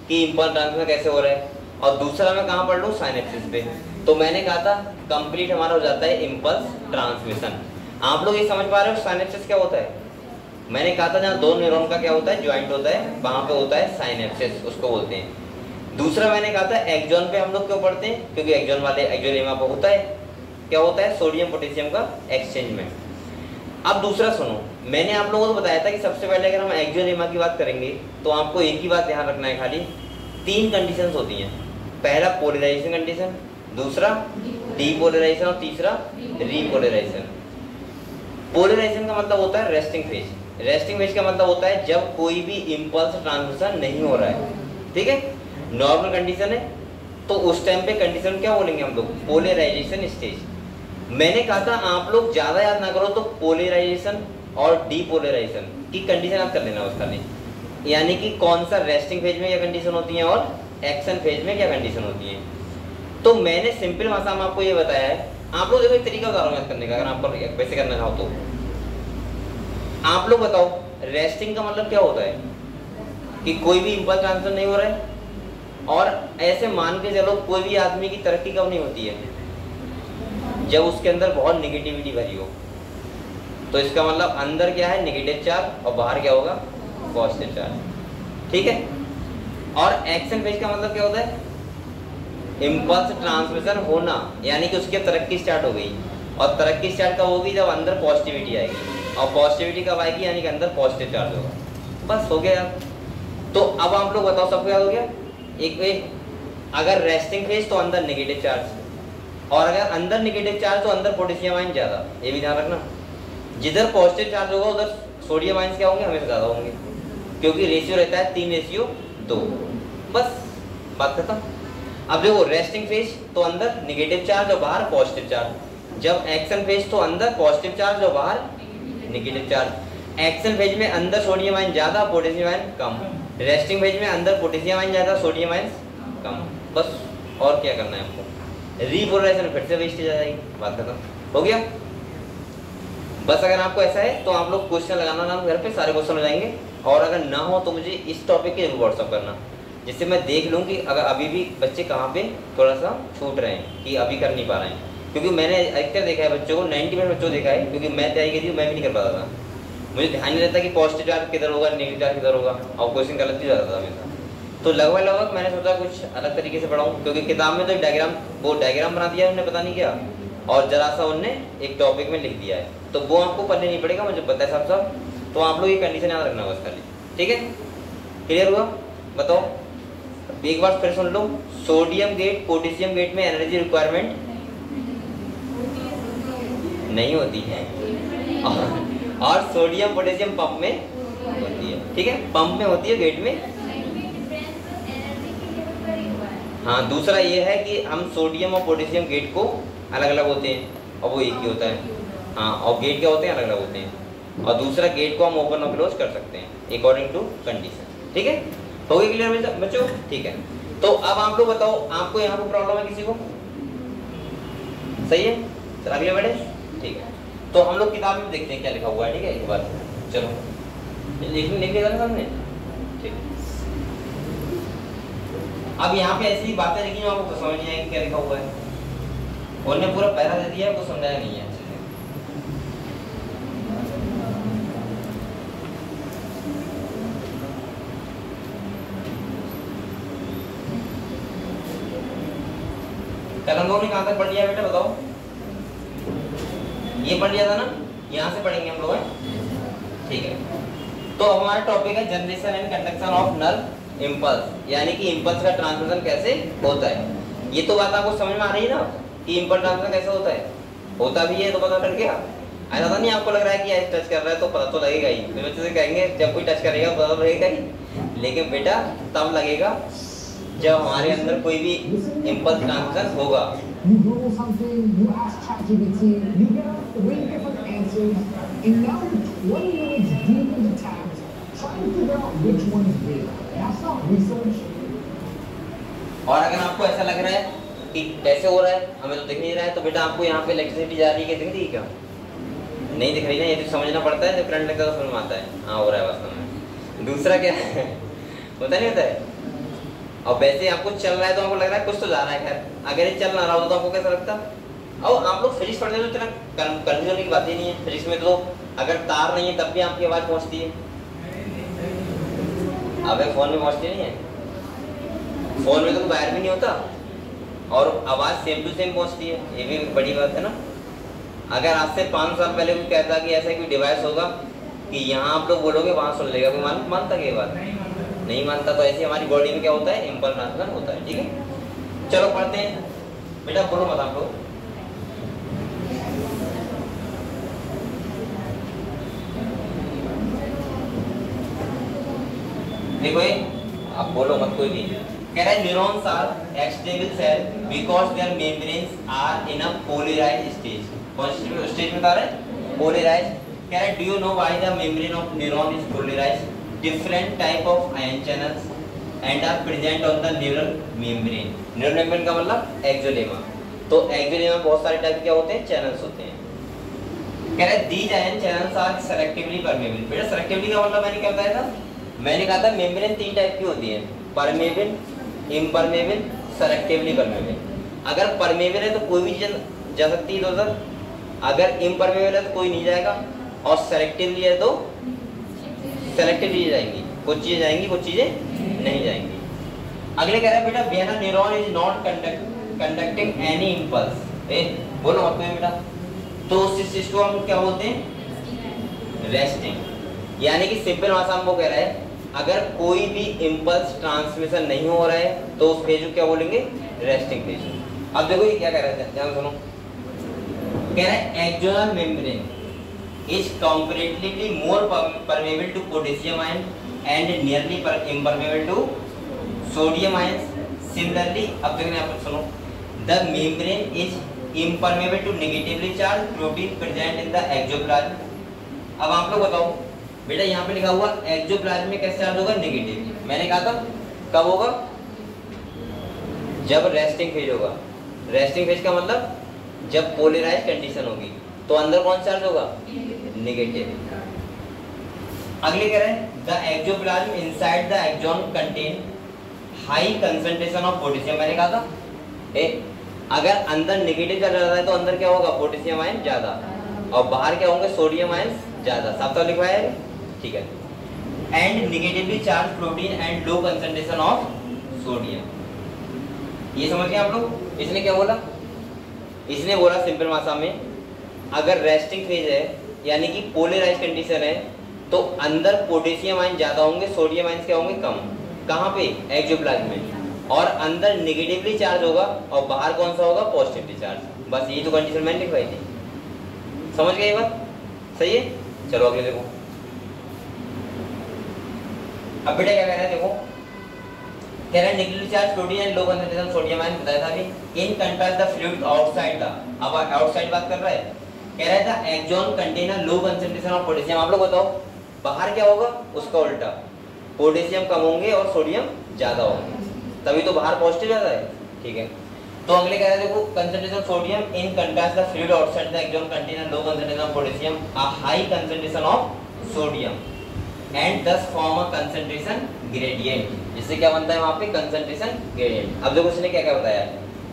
कि इंपल्स ट्रांसमिशन कैसे हो रहा है, और दूसरा मैं कहाँ पढ़ लूँ, साइनेप्सिस पे, तो मैंने कहा था कंप्लीट हमारा हो जाता है इंपल्स ट्रांसमिशन। आप लोग ये समझ पा रहे हो साइनेप्सिस क्या होता है? मैंने कहा था जहाँ दो न्यूरॉन का क्या होता है, ज्वाइंट होता है, वहां पे होता है साइनेप्सिस, उसको बोलते हैं। दूसरा मैंने कहा था एक्सॉन पे हम लोग क्यों पढ़ते हैं, क्योंकि एक्सॉन वाले एक्सोलेमा पे होता है, क्या होता है, सोडियम पोटेशियम का एक्सचेंजमेंट। अब दूसरा सुनो, मैंने आप लोगों को बताया था कि सबसे पहले अगर हम एक्सोलेमा की बात करेंगे तो आपको एक ही बात ध्यान रखना है, खाली 3 कंडीशंस होती हैं। पहला पोलराइजेशन कंडीशन, दूसरा डीपोलराइजेशन और तीसरा रीपोलराइजेशन। पोलराइजेशन का मतलब होता है रेस्टिंग फेज। रेस्टिंग फेज का मतलब होता है जब कोई भी इंपल्स ट्रांसमिशन नहीं हो रहा है, ठीक है, नॉर्मल कंडीशन है, तो उस टाइम पे कंडीशन क्या बोलेंगे हम लोग, पोलराइजेशन स्टेज। मैंने कहा था आप लोग ज्यादा याद ना करो तो पोलराइजेशन और डीपोलराइजेशन की कंडीशन याद कर लेना उसका नहीं, यानी कि कौन सा रेस्टिंग फेज में क्या कंडीशन होती है और एक्शन फेज में क्या कंडीशन होती है। तो मैंने सिंपल भाषा में आपको ये बताया है। आप लोग देखो एक तरीका बता रहा हूँ याद करने का, अगर आप वैसे करना चाहो तो। आप लोग बताओ रेस्टिंग का मतलब क्या होता है, कि कोई भी इंपल्स ट्रांसमिशन नहीं हो रहा है, और ऐसे मान के चलो कोई भी आदमी की तरक्की कब नहीं होती है, जब उसके अंदर बहुत नेगेटिविटी भरी हो। तो इसका मतलब अंदर क्या है, नेगेटिव चार्ज, और बाहर क्या होगा, पॉजिटिव चार्ज। ठीक है। और एक्शन फेज का मतलब क्या होता है, इम्पल्स ट्रांसमिशन होना, यानी कि उसकी तरक्की स्टार्ट हो गई। और तरक्की स्टार्ट कब होगी, जब अंदर पॉजिटिविटी आएगी। और पॉजिटिविटी कब आएगी, यानी कि अंदर पॉजिटिव चार्ज होगा। बस हो गया। तो अब आप लोग बताओ, सबको याद हो गया। एक वे, अगर रेस्टिंग फेज तो अंदर नेगेटिव चार्ज, और अगर अंदर नेगेटिव चार्ज तो अंदर पोटेशियम आयन ज्यादा। ये भी ध्यान रखना, जिधर पॉजिटिव चार्ज होगा उधर सोडियम आयन क्या होंगे, हमेशा ज्यादा होंगे, क्योंकि रेशियो रहता है 3:2। बस बात खत्म। अब देखो, रेस्टिंग फेज तो अंदर नेगेटिव चार्ज और बाहर पॉजिटिव चार्ज। जब एक्शन फेज तो अंदर पॉजिटिव चार्ज और बाहर नेगेटिव चार्ज। एक्शन फेज में अंदर सोडियम आयन ज्यादा, पोटेशियम आयन कम। रेस्टिंग फेज में अंदर पोटेशियम आयन ज्यादा, सोडियम आयन कम। बस, और क्या करना है आपको, रीपोलराइजेशन फिर से वेस्टेज आ जाएगी, बात खत्म हो गया। बस अगर आपको ऐसा है तो आप लोग क्वेश्चन लगाना ना, घर पे सारे क्वेश्चन हो जाएंगे। और अगर ना हो तो मुझे इस टॉपिक के जरूर व्हाट्सअप करना, जिससे मैं देख लूँ कि अगर अभी भी बच्चे कहाँ पे थोड़ा सा छूट रहे हैं, कि अभी कर नहीं पा रहे हैं। क्योंकि मैंने अधिकतर देखा है बच्चों को, 90% बच्चों को देखा है, क्योंकि मैं तैयारी की थी, मैं भी नहीं कर पाता था। मुझे ध्यान नहीं रहता कि पॉजिटिव चार्ज किधर होगा, नेगेटिव चार्ज किधर होगा, और क्वेश्चन गलत ही जाता था हमेशा। तो लगभग मैंने सोचा कुछ अलग तरीके से पढ़ाऊँ, क्योंकि किताब में तो डायग्राम, वो डायग्राम बना दिया उन्होंने, पता नहीं क्या, और जरा सा उनने एक टॉपिक में लिख दिया है, तो वो आपको पढ़ने नहीं पड़ेगा, मुझे पता है साहब। तो आप लोग ये कंडीशन याद रखना बस खाली, ठीक है। क्लियर हुआ? बताओ एक बार फिर सुन लो। सोडियम गेट पोटेशियम गेट में एनर्जी रिक्वायरमेंट नहीं होती है, और सोडियम पोटेशियम पंप में होती है, ठीक है, पंप में होती है, गेट में। हाँ, दूसरा ये है कि हम सोडियम और पोटेशियम गेट को अलग अलग होते हैं, और वो एक ही होता है। हाँ, और गेट क्या होते हैं, अलग अलग होते हैं। और दूसरा, गेट को हम ओपन और क्लोज कर सकते हैं अकॉर्डिंग टू कंडीशन, ठीक है। हो गया क्लियर बच्चों? ठीक है। तो अब आप लोग बताओ, आपको यहाँ पे प्रॉब्लम है किसी को? सही है, सर अगले बढ़े, ठीक है। तो हम लोग किताब में देखते हैं क्या लिखा हुआ है, ठीक है। एक बार चलो लिख लेगा ना सामने, ठीक। अब यहाँ पे ऐसी बातें लिखी जो आपको समझ नहीं आएगी क्या लिखा हुआ है। उन्होंने पूरा पैरा दे दिया है, कुछ समझाया नहीं है। कल हम लोगों ने कहाँ तक पढ़ लिया बेटा, बताओ? ये पढ़ लिया था ना, यहाँ से पढ़ेंगे हम लोग, ठीक है। तो अब हमारा टॉपिक है generation and conduction of nerve impulse, यानी कि इम्पल्स का ट्रांसमिशन कैसे होता है। ये तो बात आपको समझ में आ रही है ना, कि इम्पल्स ट्रांसमिशन कैसे होता है। होता भी है तो पता चल गया। ऐसा तो नहीं आपको लग रहा है कि टच कर रहा है तो पता तो लगेगा ही, तो बच्चे से कहेंगे जब कोई टच करेगा पता तो लगेगा ही, लेकिन बेटा तब लगेगा जब हमारे अंदर कोई भी इम्पल्स ट्रांसमिशन होगा। You Google something, you ask ChatGPT, you get 3 different answers, and now you're 20 minutes deep into tabs trying to figure out which one is real. That's not research. और अगर आपको ऐसा लग रहा है कि कैसे हो रहा है, हमें तो दिख नहीं रहा है, तो बेटा आपको यहाँ पे इलेक्ट्रिसिटी जा रही है, दिख रही है क्या? नहीं दिख रही ना, ये तो समझना पड़ता है, जब करंट लगता है तो समझ में आता है हाँ हो रहा है वास्तव में। दूसरा क्या है होता नहीं होता है। और वैसे आपको चल रहा है तो आपको लग रहा है कुछ तो जा रहा है, खैर अगर ये चल ना रहा हो तो आपको कैसा लगता? और आप लोग फिजिक्स पढ़ते हो तो इतना कंफ्यूजन होने की बात ही नहीं है। फिजिक्स में तो अगर तार नहीं है तब भी आपकी आवाज़ पहुँचती है, अब फोन में पहुँचती नहीं है, फोन में तो वायर भी नहीं होता और आवाज़ सेम टू सेम पहुँचती है, ये भी बड़ी बात है ना। अगर आज से 5 साल पहले कोई कहता कि ऐसा कोई डिवाइस होगा कि यहाँ आप लोग बोलोगे वहाँ सुन लेगा, कोई मानता कि ये बात नहीं मानता। तो ऐसे हमारी बॉडी में क्या होता है, इम्पल्स ट्रांसमिशन होता है, ठीक है। चलो पढ़ते हैं बेटा, बोलो मत आप लोग। देखो आप बोलो मत कोई भी। कह रहा है neurons are excitable cell because their membranes are in a polarised stage. कौन सी स्टेज में बता रहे हैं? पोलराइज्ड। कह रहा है do you know why the membrane of neuron is polarised? Different type of ion channels and are present on the neural membrane. Neural membrane का मतलब एक्सोलेमा। तो एक्सोलेमा में बहुत सारे टाइप क्या होते हैं, चैनल्स होते हैं। कह रहा है these ion channels are selectively permeable. बेटा सेलेक्टिवली का मतलब मैंने क्या बताया था? मैंने कहा था मेम्ब्रेन 3 टाइप की होती है, परमेबल, इम्परमेबल, सेलेक्टिवली परमेबल। अगर परमेबल है तो कोई भी चीज जा सकती है उधर, अगर इम्परमेबल है तो कोई नहीं जाएगा, और सेलेक्टिवली है तो सेलेक्टिवली जाएंगी, कुछ चीजें जाएंगी कुछ चीजें नहीं जाएंगी। अगले कह रहा है बेटा when a neuron is not conducting any impulse, बोलो आपको बेटा, तो उस चीज को हम क्या बोलते हैं, रेस्टिंग। यानी कि सिंपल भाषा में वो कह रहा है अगर कोई भी इम्पल्स ट्रांसमिशन नहीं हो रहा है तो उस फेज को क्या बोलेंगे, रेस्टिंग फेज। अब देखो ये क्या कह रहा है, ध्यान सुनो, कह रहा है axonal membrane is comparatively more permeable to potassium ion and nearly impermeable to sodium ions. Similarly अब देखो यहाँ पर सुनो, the membrane is impermeable to negatively charged protein present in the exoplasm। अब आप लोग बताओ बेटा, यहाँ पे लिखा हुआ एक्सोप्लाज्म में कैसे चार्ज होगा, नेगेटिव। मैंने कहा था कब होगा, जब रेस्टिंग फेज होगा। रेस्टिंग फेज का मतलब जब पोलराइज कंडीशन होगी, तो अंदर कौन चार्ज होगा, नेगेटिव। अगले कह रहे हैं the axoplasm inside the axon contain high concentration of potassium. मैंने कहा था अगर अंदर नेगेटिव चल रहा है तो अंदर क्या होगा, पोटेशियम आयन ज्यादा, और बाहर क्या होंगे, सोडियम आयन ज्यादा। साफ साफ लिखवाया है, ठीक है। And negatively charge protein and low concentration of sodium. ये समझ गए आप लोग। इसने क्या बोला, इसने बोला सिंपल भाषा में अगर रेस्टिंग फेज है यानी कि पोलराइज कंडीशन है तो अंदर पोटेशियम आयन ज्यादा होंगे, सोडियम आयन क्या होंगे, कम। कहाँ पे, एक्सोप्लाज्म में। और अंदर नेगेटिवली चार्ज होगा और बाहर कौन सा होगा, पॉजिटिवली चार्ज। बस ये तो कंडीशन मैंने लिखवाई थी, समझ गए ये बात, सही है। चलो अगले देखो, अब बेटा क्या कह रहा है, देखो कह रहा है negatively charge protein and low concentration sodium ion बताया था अभी। In contrast the fluid outside the, अब आउटसाइड बात कर रहा है, कह रहा था axon contain low concentration of potassium. आप लोग बताओ बाहर क्या होगा, उसका उल्टा, पोटेशियम कम होंगे और सोडियम ज्यादा होंगे, तभी तो बाहर पॉजिटिव ज्यादा है, ठीक है। तो अगले कह रहा है देखो concentration sodium in contrast the fluid outside the axon contain low concentration of potassium, a high concentration of sodium and thus form a concentration gradient. जिससे क्या बनता है वहां पे, कंसंट्रेशन ग्रेडियंट। अब देखो इसने क्या क्या बताया है,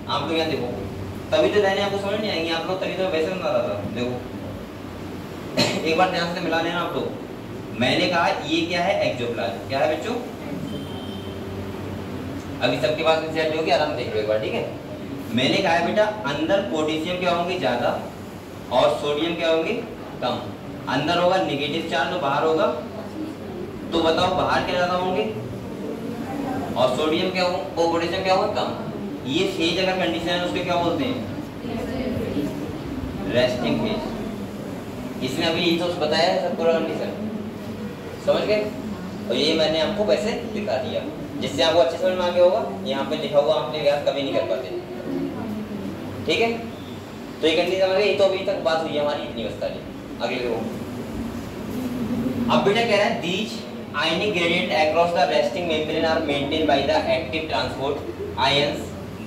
आप लोग यहाँ देखो, तभी तो लाइनें आपको समझ नहीं आएंगी, आप लोग तभी तो वैसे बता रहा था। देखो एक बार ध्यान से मिला लेना आप लोग, मैंने कहा ये क्या है, एक्सोप्लाज्म। क्या है बच्चों, अभी सबके पास सेट होगी, आराम देख लो एक बार, ठीक है। मैंने कहा बेटा अंदर पोटेशियम क्या होंगे ज्यादा और सोडियम क्या होंगे कम। अंदर होगा नेगेटिव चार्ज और बाहर होगा, तो बताओ बाहर क्या ज्यादा होंगे और सोडियम क्या होगा, वो पोटेशियम क्या होगा कम। ये फेज अगर कंडीशन है उसको क्या बोलते हैं, रेस्टिंग फेज। इसने अभी यही तो बताया है सब पूरा कंडीशन, समझ गए। और ये मैंने आपको वैसे दिखा दिया जिससे आपको अच्छे समझ में आ गया होगा। यहाँ पे लिखा हुआ आपने याद कभी नहीं कर पाते, ठीक है। तो ये कंडीशन समझ गए, ये तो अभी तक बात हुई हमारी इतनी बस खाली। अगले देखो, अब बेटा कह रहा है these ionic gradient across the resting membrane are maintain by the active transport ions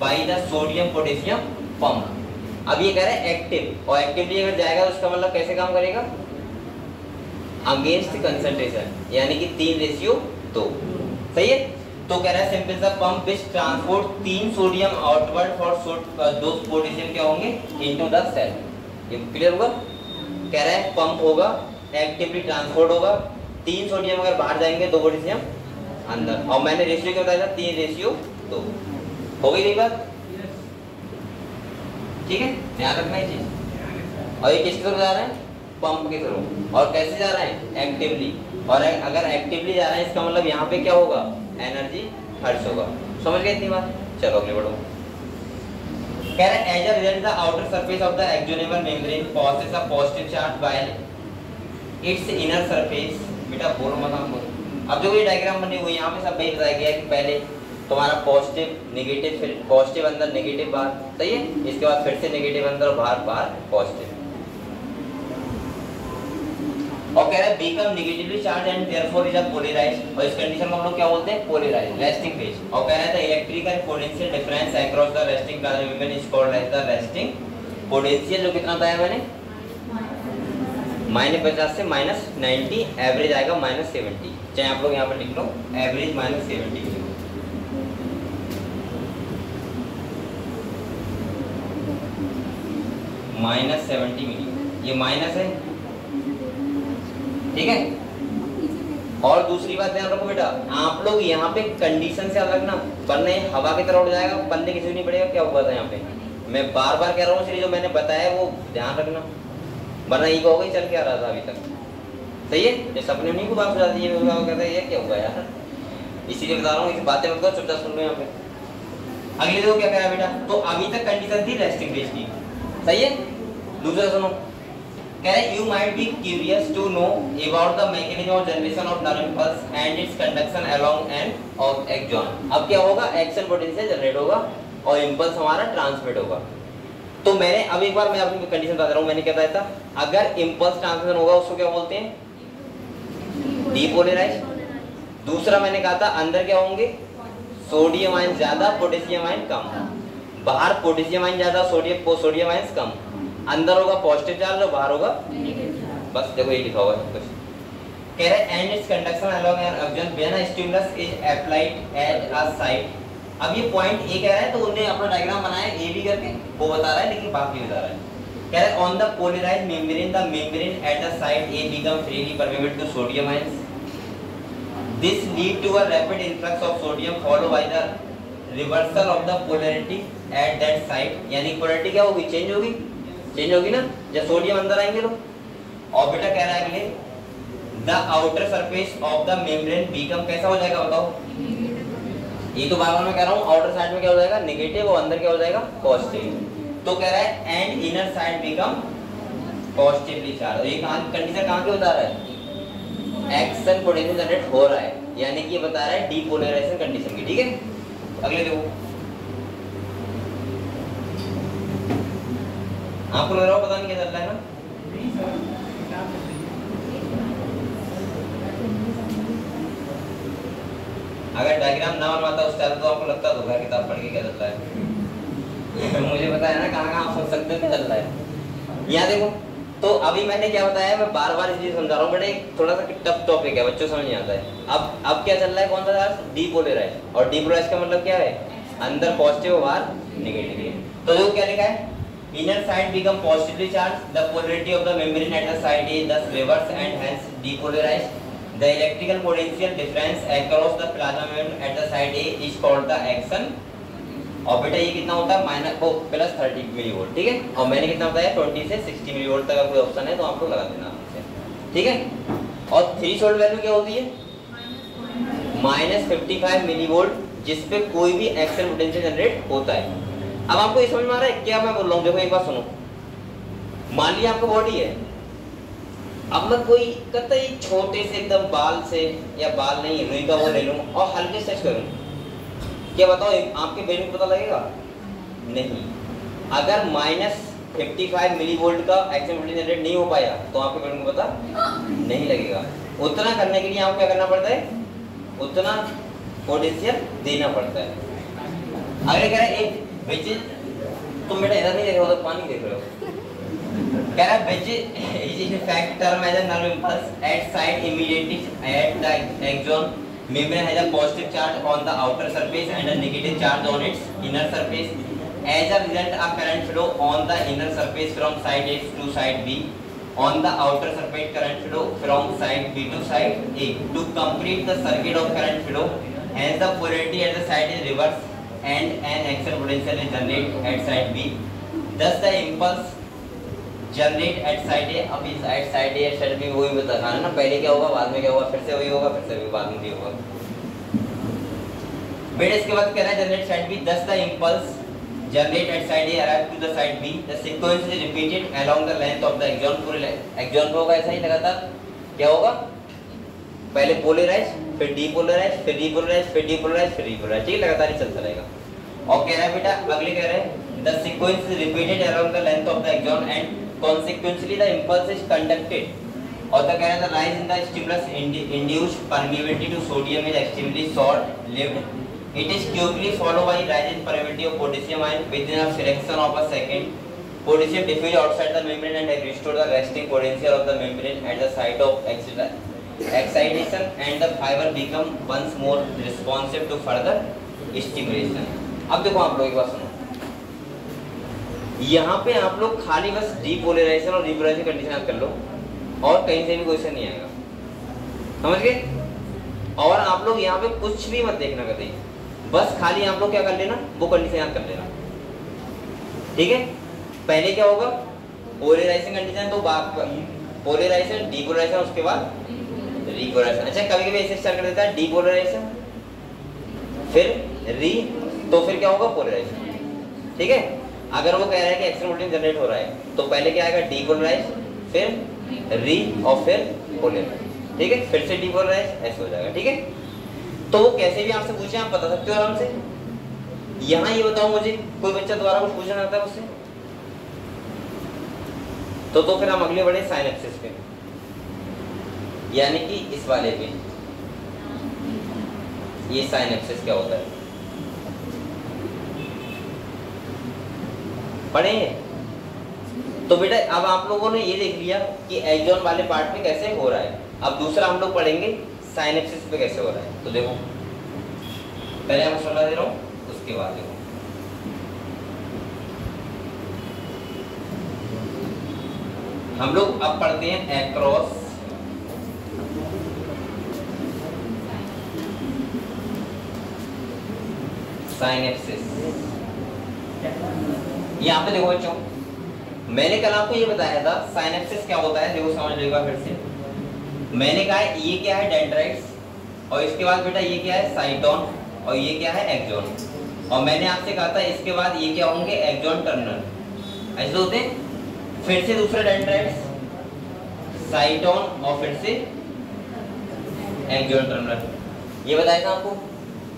by the sodium potassium pump. अब ये कह रहा है एक्टिव, और एक्टिवली अगर जाएगा तो उसका मतलब कैसे काम करेगा, अगेंस्ट कंसंट्रेशन, यानी कि 3:2, सही है। तो कह रहा है सिंपल सा pump which transport 3 sodium outward for 2 potassium क्या होंगे इनटू द सेल। ये क्लियर होगा। कह रहा है पंप होगा, एक्टिवली ट्रांसपोर्ट होगा, 3 सोडियम अगर बाहर जाएंगे 2 पोटेशियम अंदर। और मैंने रेशियो क्या बताया था, 3:2। हो गई बात, ठीक है, ध्यान रखना ये चीज। और ये किसके थ्रू जा रहा है, पंप के थ्रू, और कैसे जा रहा है, एक्टिवली। और अगर एक्टिवली जा रहा है इसका मतलब यहाँ पे क्या होगा, एनर्जी खर्च होगा। समझ गए इतनी बात। चलो अगले बढ़ो। कह रहा है as a result the outer surface of the axonal membrane possess a positive charge while its inner surface. बेटा बोलो मत हमको। अब जो ये डायग्राम बनी हुई यहाँ पे सब वही बताया गया है कि पहले तुम्हारा पॉजिटिव नेगेटिव, फिर पॉजिटिव अंदर नेगेटिव बाहर, सही है। इसके बाद फिर से नेगेटिव अंदर और बाहर पॉजिटिव। और कह रहा है become negatively charge and therefore is a polarised. और इस कंडीशन को हम लोग क्या बोलते हैं, पोलराइज्ड, रेस्टिंग फेज। और कह रहा है electrical potential difference across the resting plasma membrane is called as the resting potential. जो कितना बताया मैंने, -50 से -90, एवरेज आएगा -70। चाहे आप लोग यहाँ पर लिख लो एवरेज -70। -70 मिली, ये माइनस है, ठीक है। और दूसरी बात ध्यान रखो बेटा, आप लोग यहाँ पे कंडीशन से अलग ना, वरना ये हवा की तरह उड़ जाएगा, पल्ले किसी नहीं पड़ेगा। क्या हुआ था यहाँ पे, मैं बार बार कह रहा हूँ, इसलिए जो मैंने बताया वो ध्यान रखना, वरना ये कहोगे चल क्या रहा था अभी तक, सही है। ये सपने नहीं को बात हो जाती है, कहता है ये क्या हुआ यार, इसीलिए बता रहा हूँ, इस बातें मत करो, चुपचाप सुन लो यहाँ पे। अगले देखो क्या कहा बेटा, तो अभी तक कंडीशन थी रेस्टिंग फेज की, सही है। दूसरा सुनो, कह रहे you might be curious to know about the mechanism of generation of nerve impulse and its conduction along an of axon. अब क्या होगा, एक्शन पोटेंशियल जनरेट होगा और इंपल्स हमारा ट्रांसमिट होगा। तो मैंने अब एक बार मैं अपनी कंडीशन बता रहा हूँ, मैंने क्या बताया था, अगर इंपल्स ट्रांसमिशन होगा उसको क्या बोलते हैं, डीपोलराइज। दूसरा मैंने कहा था अंदर क्या होंगे, सोडियम आयन ज्यादा पोटेशियम आयन कम, बाहर पोटेशियम आयन ज्यादा सोडियम आयन कम, अंदर होगा पॉजिटिव चार्ज और बाहर होगा, बस देखो ये लिखा हुआ है कुछ। कह रहे and its conduction along an axon when a stimulus is applied at a site. अब ये पॉइंट ए कह रहा है, तो उन्होंने अपना डायग्राम बनाया ए बी करके, वो बता रहा है, लेकिन बाकी बता रहा है। कह रहे on the polarised membrane the membrane at the site A become freely permeable to sodium ions. This lead to a rapid influx of sodium followed by the reversal of the polarity at that site। यानी polarity क्या होगी, change होगी ना, जब sodium अंदर आएंगे तो। और बेटा कह रहा है अगले, the outer surface of the membrane become कैसा हो जाएगा बताओ, ये तो बार बार मैं कह रहा हूँ, आउटर साइड में क्या हो जाएगा नेगेटिव और अंदर क्या हो जाएगा पॉजिटिव। तो कह रहा है and inner side become positively charge. ये कंडीशन कहाँ के बता रहा है, एक्शन पोटेंशियल जनरेट हो रहा है, यानी कि ये बता रहा है डीपोलराइजेशन कंडीशन की, ठीक है। अगले देखो, आपको लग रहा हो पता नहीं क्या चल रहा है ना, अगर डायग्राम ना बनवाता उस टाइम तो आपको लगता तो घर किताब पढ़ के क्या चल रहा है मुझे पता है ना कहाँ आप सुन सकते हो क्या चल रहा है। यहाँ देखो, तो अभी मैंने क्या बताया, मैं बार बार इसलिए समझा रहा हूँ बेटा, थोड़ा सा टफ टॉपिक है, बच्चों समझ नहीं आता है। अब क्या चल रहा है, कौन सा चार्ज, डीपोलराइज, और डीपोलराइज का मतलब क्या है, अंदर पॉजिटिव और बाहर नेगेटिव। तो देखो क्या लिखा है, inner side become positively charge, the polarity of the membrane at the side is thus reverse and hence depolarised. The electrical potential difference across the plasma membrane at the side A is called the action. और बेटा ये कितना होता है, +30 millivolt, ठीक है। और मैंने कितना बताया, 20 से 60 मिलीवोल्ट तक का कोई ऑप्शन है तो आपको लगा देना, ठीक है। और थ्रेशोल्ड वैल्यू क्या होती है, -55 मिलीवोल्ट, जिस पे कोई भी एक्शन पोटेंशियल जनरेट होता है। अब आपको ये समझ में आ रहा है क्या मैं बोल रहा हूँ, देखो एक बात सुनो, मान लिया आपका बॉडी है, अब मैं कोई कहता है छोटे से एकदम बाल से, या बाल नहीं रुई का वो ले लूँ और हल्के से करूँ, क्या बताओ आपके ब्रेन को पता लगेगा, नहीं। अगर -55 मिलीवोल्ट का एक्शन पोटेंशियल जनरेट नहीं हो पाया तो आपके ब्रेन को पता नहीं लगेगा। उतना करने के लिए आपको क्या करना पड़ता है, उतना पोटेंशियल देना पड़ता है। अगर कह रहा है एक विच, तुम बेटा इधर नहीं देख रहे हो तो पानी देख रहे हो, कह रहा है which is in fact term as a nerve impulse at site immediately at the axon. Membrane has a positive charge on the outer surface and a negative charge on its inner surface. As a result, a current flow on the inner surface from side A to side B. On the outer surface, current flow from side B to side A. To complete the circuit of current flow, hence the polarity at the side is reversed and an action potential is generated at side B. Thus, the impulse generate at site A. अब इस at site A at site B वही बताना है ना, पहले क्या होगा बाद में क्या होगा, फिर से वही होगा, फिर से वही बाद में भी होगा। बेटा इसके बाद कह रहा है generate site B, thus the impulse generate at site A arrive to the site B, the sequence is repeated along the length of the axon. पूरे एक्सॉन पे होगा ऐसा ही लगातार, क्या होगा, पहले पोलराइज, फिर डीपोलराइज, फिर डीपोलराइज, फिर डीपोलराइज, फिर डीपोलराइज, ठीक है, लगातार ही चलता रहेगा। और कह रहा है बेटा अगले कह रहे हैं the sequence is repeated along the length of the axon and consequently the impulse is conducted। और the कहना था rise in the stimulus induced permeability to sodium is extremely short lived। It is quickly followed by rise in permeability of potassium ion within a fraction of a second। Potassium diffuse outside the membrane and restore the resting potential of the membrane at the site of excitation and the fiber become once more responsive to further stimulation। अब देखो आप लोग एक बात सुनो, यहाँ पे आप लोग खाली बस डीपोलराइजेशन और रिपोलराइजेशन कंडीशन याद कर लो और कहीं से भी क्वेश्चन नहीं आएगा, समझ गए। और आप लोग यहाँ पे कुछ भी मत देखना कभी, बस खाली आप लोग क्या कर लेना, वो कंडीशन याद कर लेना, ठीक है। पहले क्या होगा, पोलराइजेशन कंडीशन, तो पोलराइजेशन, डीपोलराइजेशन, उसके बाद रिपोलराइजेशन। अच्छा कभी कभी ऐसे स्टार्ट कर देता है डीपोलराइजेशन फिर री, तो फिर क्या होगा पोलराइजेशन, ठीक है। अगर वो कह रहा है कि एक्सटर्नल वोल्टेज जनरेट हो रहा है तो पहले क्या आएगा डीपोलराइज, फिर री और फिर पोलराइज, ठीक है, फिर से डीपोलराइज, ऐसे हो जाएगा, ठीक है। तो वो कैसे भी आपसे पूछे आप बता सकते हो आराम से। यहाँ ये बताओ मुझे, कोई बच्चा दोबारा कुछ पूछना चाहता है मुझसे, तो फिर हम अगले बढ़े साइनेप्सिस पे, यानी कि इस वाले पे, ये साइनेप्सिस क्या होता है पढ़ेंगे। तो बेटा अब आप लोगों ने ये देख लिया कि एक्सॉन वाले पार्ट में कैसे हो रहा है, अब दूसरा हम लोग पढ़ेंगे साइनेप्सिस पे कैसे हो रहा है। तो देखो पहले मैं सलाह दे रहा हूँ, उसके बाद देखो हम लोग अब पढ़ते हैं एक्रॉस साइनेप्सिस। यहाँ पे देखो बच्चों, मैंने कल आपको ये बताया था साइनेप्सिस क्या होता है, देखो समझ लीजिएगा फिर से। मैंने कहा है ये क्या है डेंड्राइट्स, और इसके बाद बेटा ये क्या है साइटोन, और ये क्या है एक्सॉन, और मैंने आपसे कहा था इसके बाद ये क्या होंगे एक्सॉन टर्मिनल, ऐसे होते हैं। फिर से दूसरे डेंड्राइट्स, साइटोन और फिर से एक्सॉन टर्मिनल, ये बताया था आपको।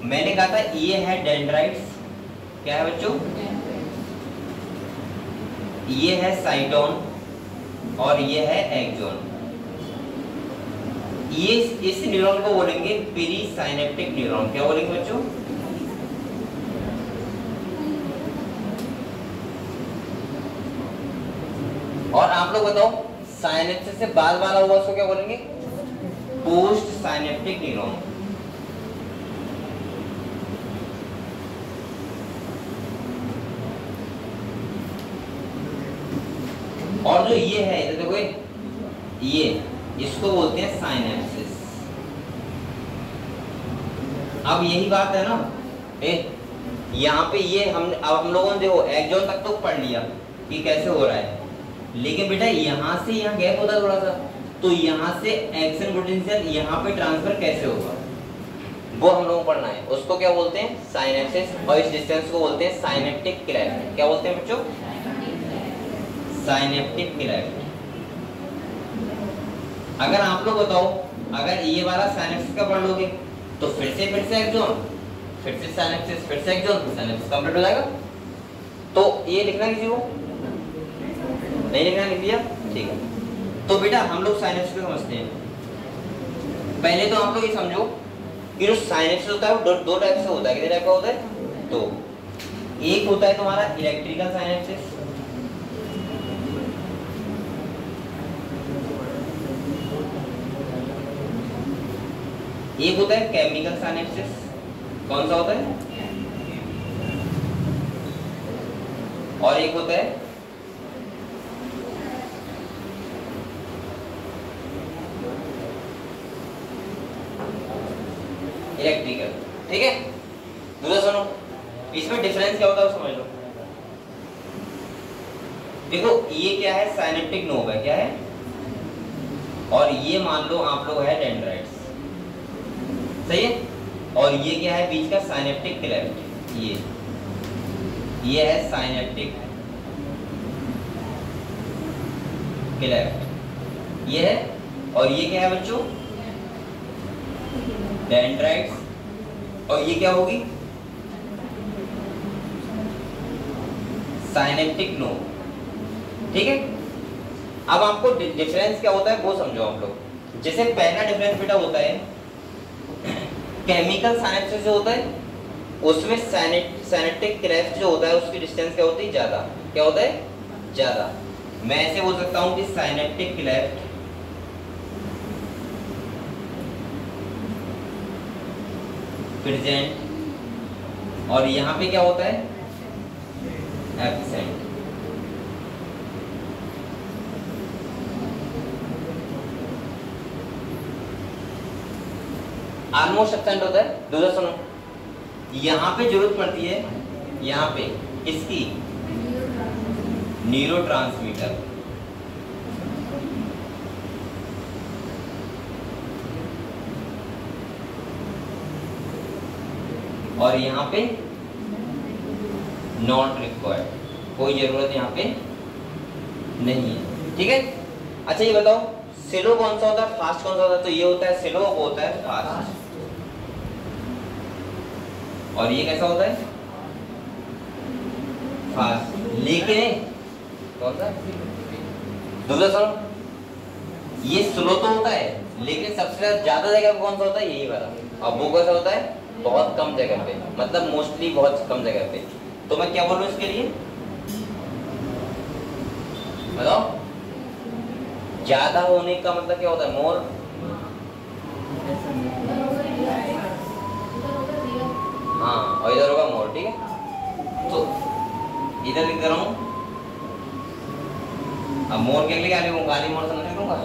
मैंने कहा था ये है डेंड्राइट्स, क्या है बच्चों, ये है साइटोन और ये है एक्सॉन। ये इस न्यूरॉन को बोलेंगे पेरीसाइनेप्टिक न्यूरॉन, क्या बोलेंगे बच्चों, और आप लोग बताओ साइनेप्सिस से बाद वाला हुआ उसको क्या बोलेंगे, पोस्ट साइनेप्टिक न्यूरॉन। और जो ये है इधर देखो, ये इसको बोलते हैं साइनेप्सिस। अब यही बात है ना, यहाँ पे ये हम लोगों ने देखो एक्सॉन तक तो पढ़ लिया कि कैसे हो रहा है, लेकिन बेटा यहाँ से यहाँ गैप होता है थोड़ा सा, तो यहाँ से एक्शन पोटेंशियल यहाँ पे ट्रांसफर कैसे होगा वो हम लोगों को पढ़ना है। उसको क्या बोलते हैं साइनेप्सिस, और इस डिस्टेंस को बोलते हैं साइनेप्टिक क्लेफ्ट। क्या बोलते हैं बच्चों, साइनेप्टिक क्लेफ्ट। अगर आप लोग बताओ, अगर ये वाला साइनेप्सिस का पढ़ लोगे तो फिर से एक्सॉन, फिर से साइनेप्सिस, फिर से एक्सॉन, साइनेप्सिस कंप्लीट हो जाएगा। तो ये लिखना किसी को नहीं लिखना, लिख लिया, ठीक है। तो बेटा हम लोग साइनेप्सिस को समझते हैं। पहले तो आप लोग ये समझो कि जो साइनेप्सिस होता है वो दो टाइप से होता है। कितने टाइप का होता है, तो एक होता है तुम्हारा इलेक्ट्रिकल साइनेप्सिस, एक होता है केमिकल साइनेप्सिस। कौन सा होता है, और एक होता है इलेक्ट्रिकल, ठीक है। दूसरा सुनो, इसमें डिफरेंस क्या होता है वो समझ लो। देखो ये क्या है, साइनेप्टिक नोब है, क्या है, और ये मान लो आप लोग है डेंड्राइट्स, सही है। और ये क्या है बीच का, साइनेप्टिक क्लेफ्ट, ये है साइनेप्टिक क्लेफ्ट, ये है। और ये क्या है बच्चों, डेंड्राइट्स, और ये क्या होगी साइनेप्टिक नोब, ठीक है। अब आपको डिफरेंस क्या होता है वो समझो आप लोग। जैसे पहला डिफरेंस बेटा होता है केमिकल साइनेप्सिस जो होता है उसमें साइनेप्टिक क्लेफ्ट जो होता है उसकी डिस्टेंस क्या होती है, ज्यादा। क्या होता है, ज्यादा। मैं ऐसे बोल सकता हूं कि साइनेप्टिक क्लेफ्ट प्रेजेंट, और यहाँ पे क्या होता है एब्सेंट। ऑलमोस्ट एब्सेंट होता है। दूसरा सुनो, यहाँ पे जरूरत पड़ती है, यहाँ पे इसकी न्यूरोट्रांसमीटर, और यहाँ पे नॉट रिक्वायर्ड, कोई जरूरत यहाँ पे नहीं है। ठीक है, अच्छा ये बताओ स्लो कौन सा होता है, फास्ट कौन सा होता है? तो ये होता है स्लो, वो होता है फास्ट। और ये कैसा होता है? फास्ट। लेकिन कौन सा? दूसरा सुनो, ये स्लो तो होता है लेकिन सबसे ज्यादा जगह पे कौन सा होता है? यही वाला। अब वो कैसा होता है? बहुत कम जगह पे, मतलब मोस्टली बहुत कम जगह पे। तो मैं क्या बोलूं इसके लिए? बताओ, ज्यादा होने का मतलब क्या होता है? मोर। हाँ, और इधर होगा मोर। ठीक है, तो इधर लिख रहा हूं। अब मोर के लिए क्या लिखूंगा? गाली मोर समझ लिखूंगा?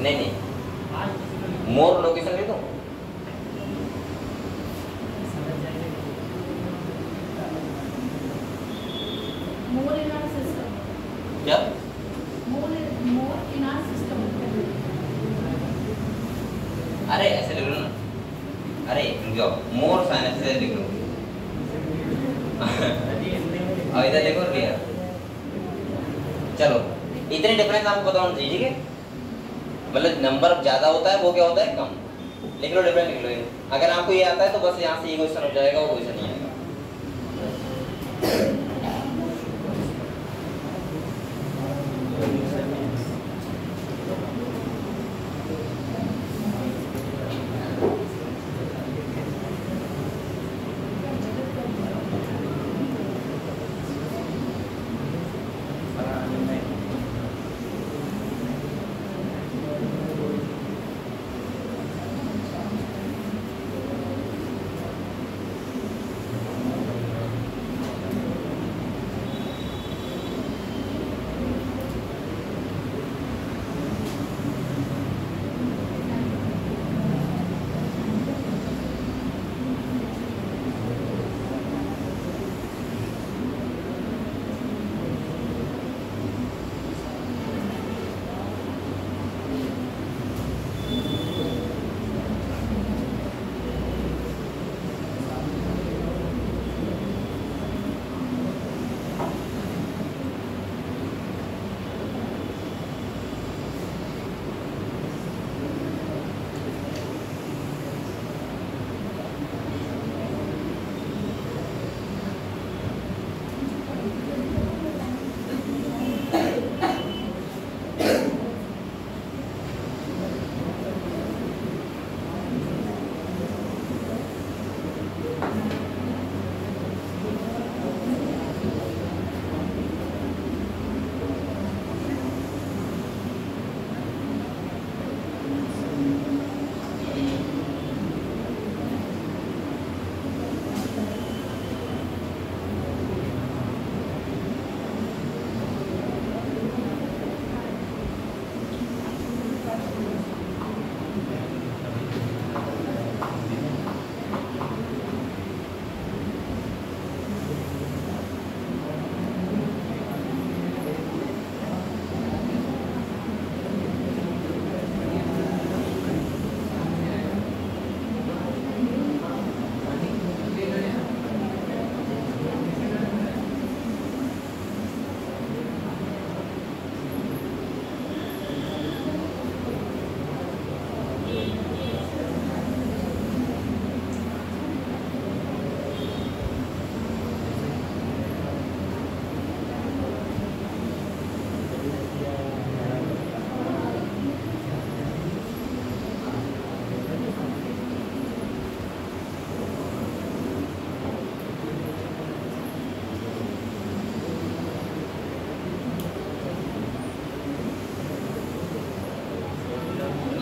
नहीं नहीं, मोर लोकेशन लिख दूं? More in our system. क्या? More in our system. अरे ऐसे लिख लो ना, अरे रुक जाओ, मोर साइंस से लिख लो। और इधर देखो क्या, चलो इतने डिफरेंस आपको पता होना चाहिए। ठीक है, मतलब नंबर ज्यादा होता है वो क्या होता है? कम। लिख लो, डिफरेंस लिख लो। अगर आपको ये आता है तो बस यहाँ से ये क्वेश्चन हो जाएगा, वो क्वेश्चन नहीं आएगा।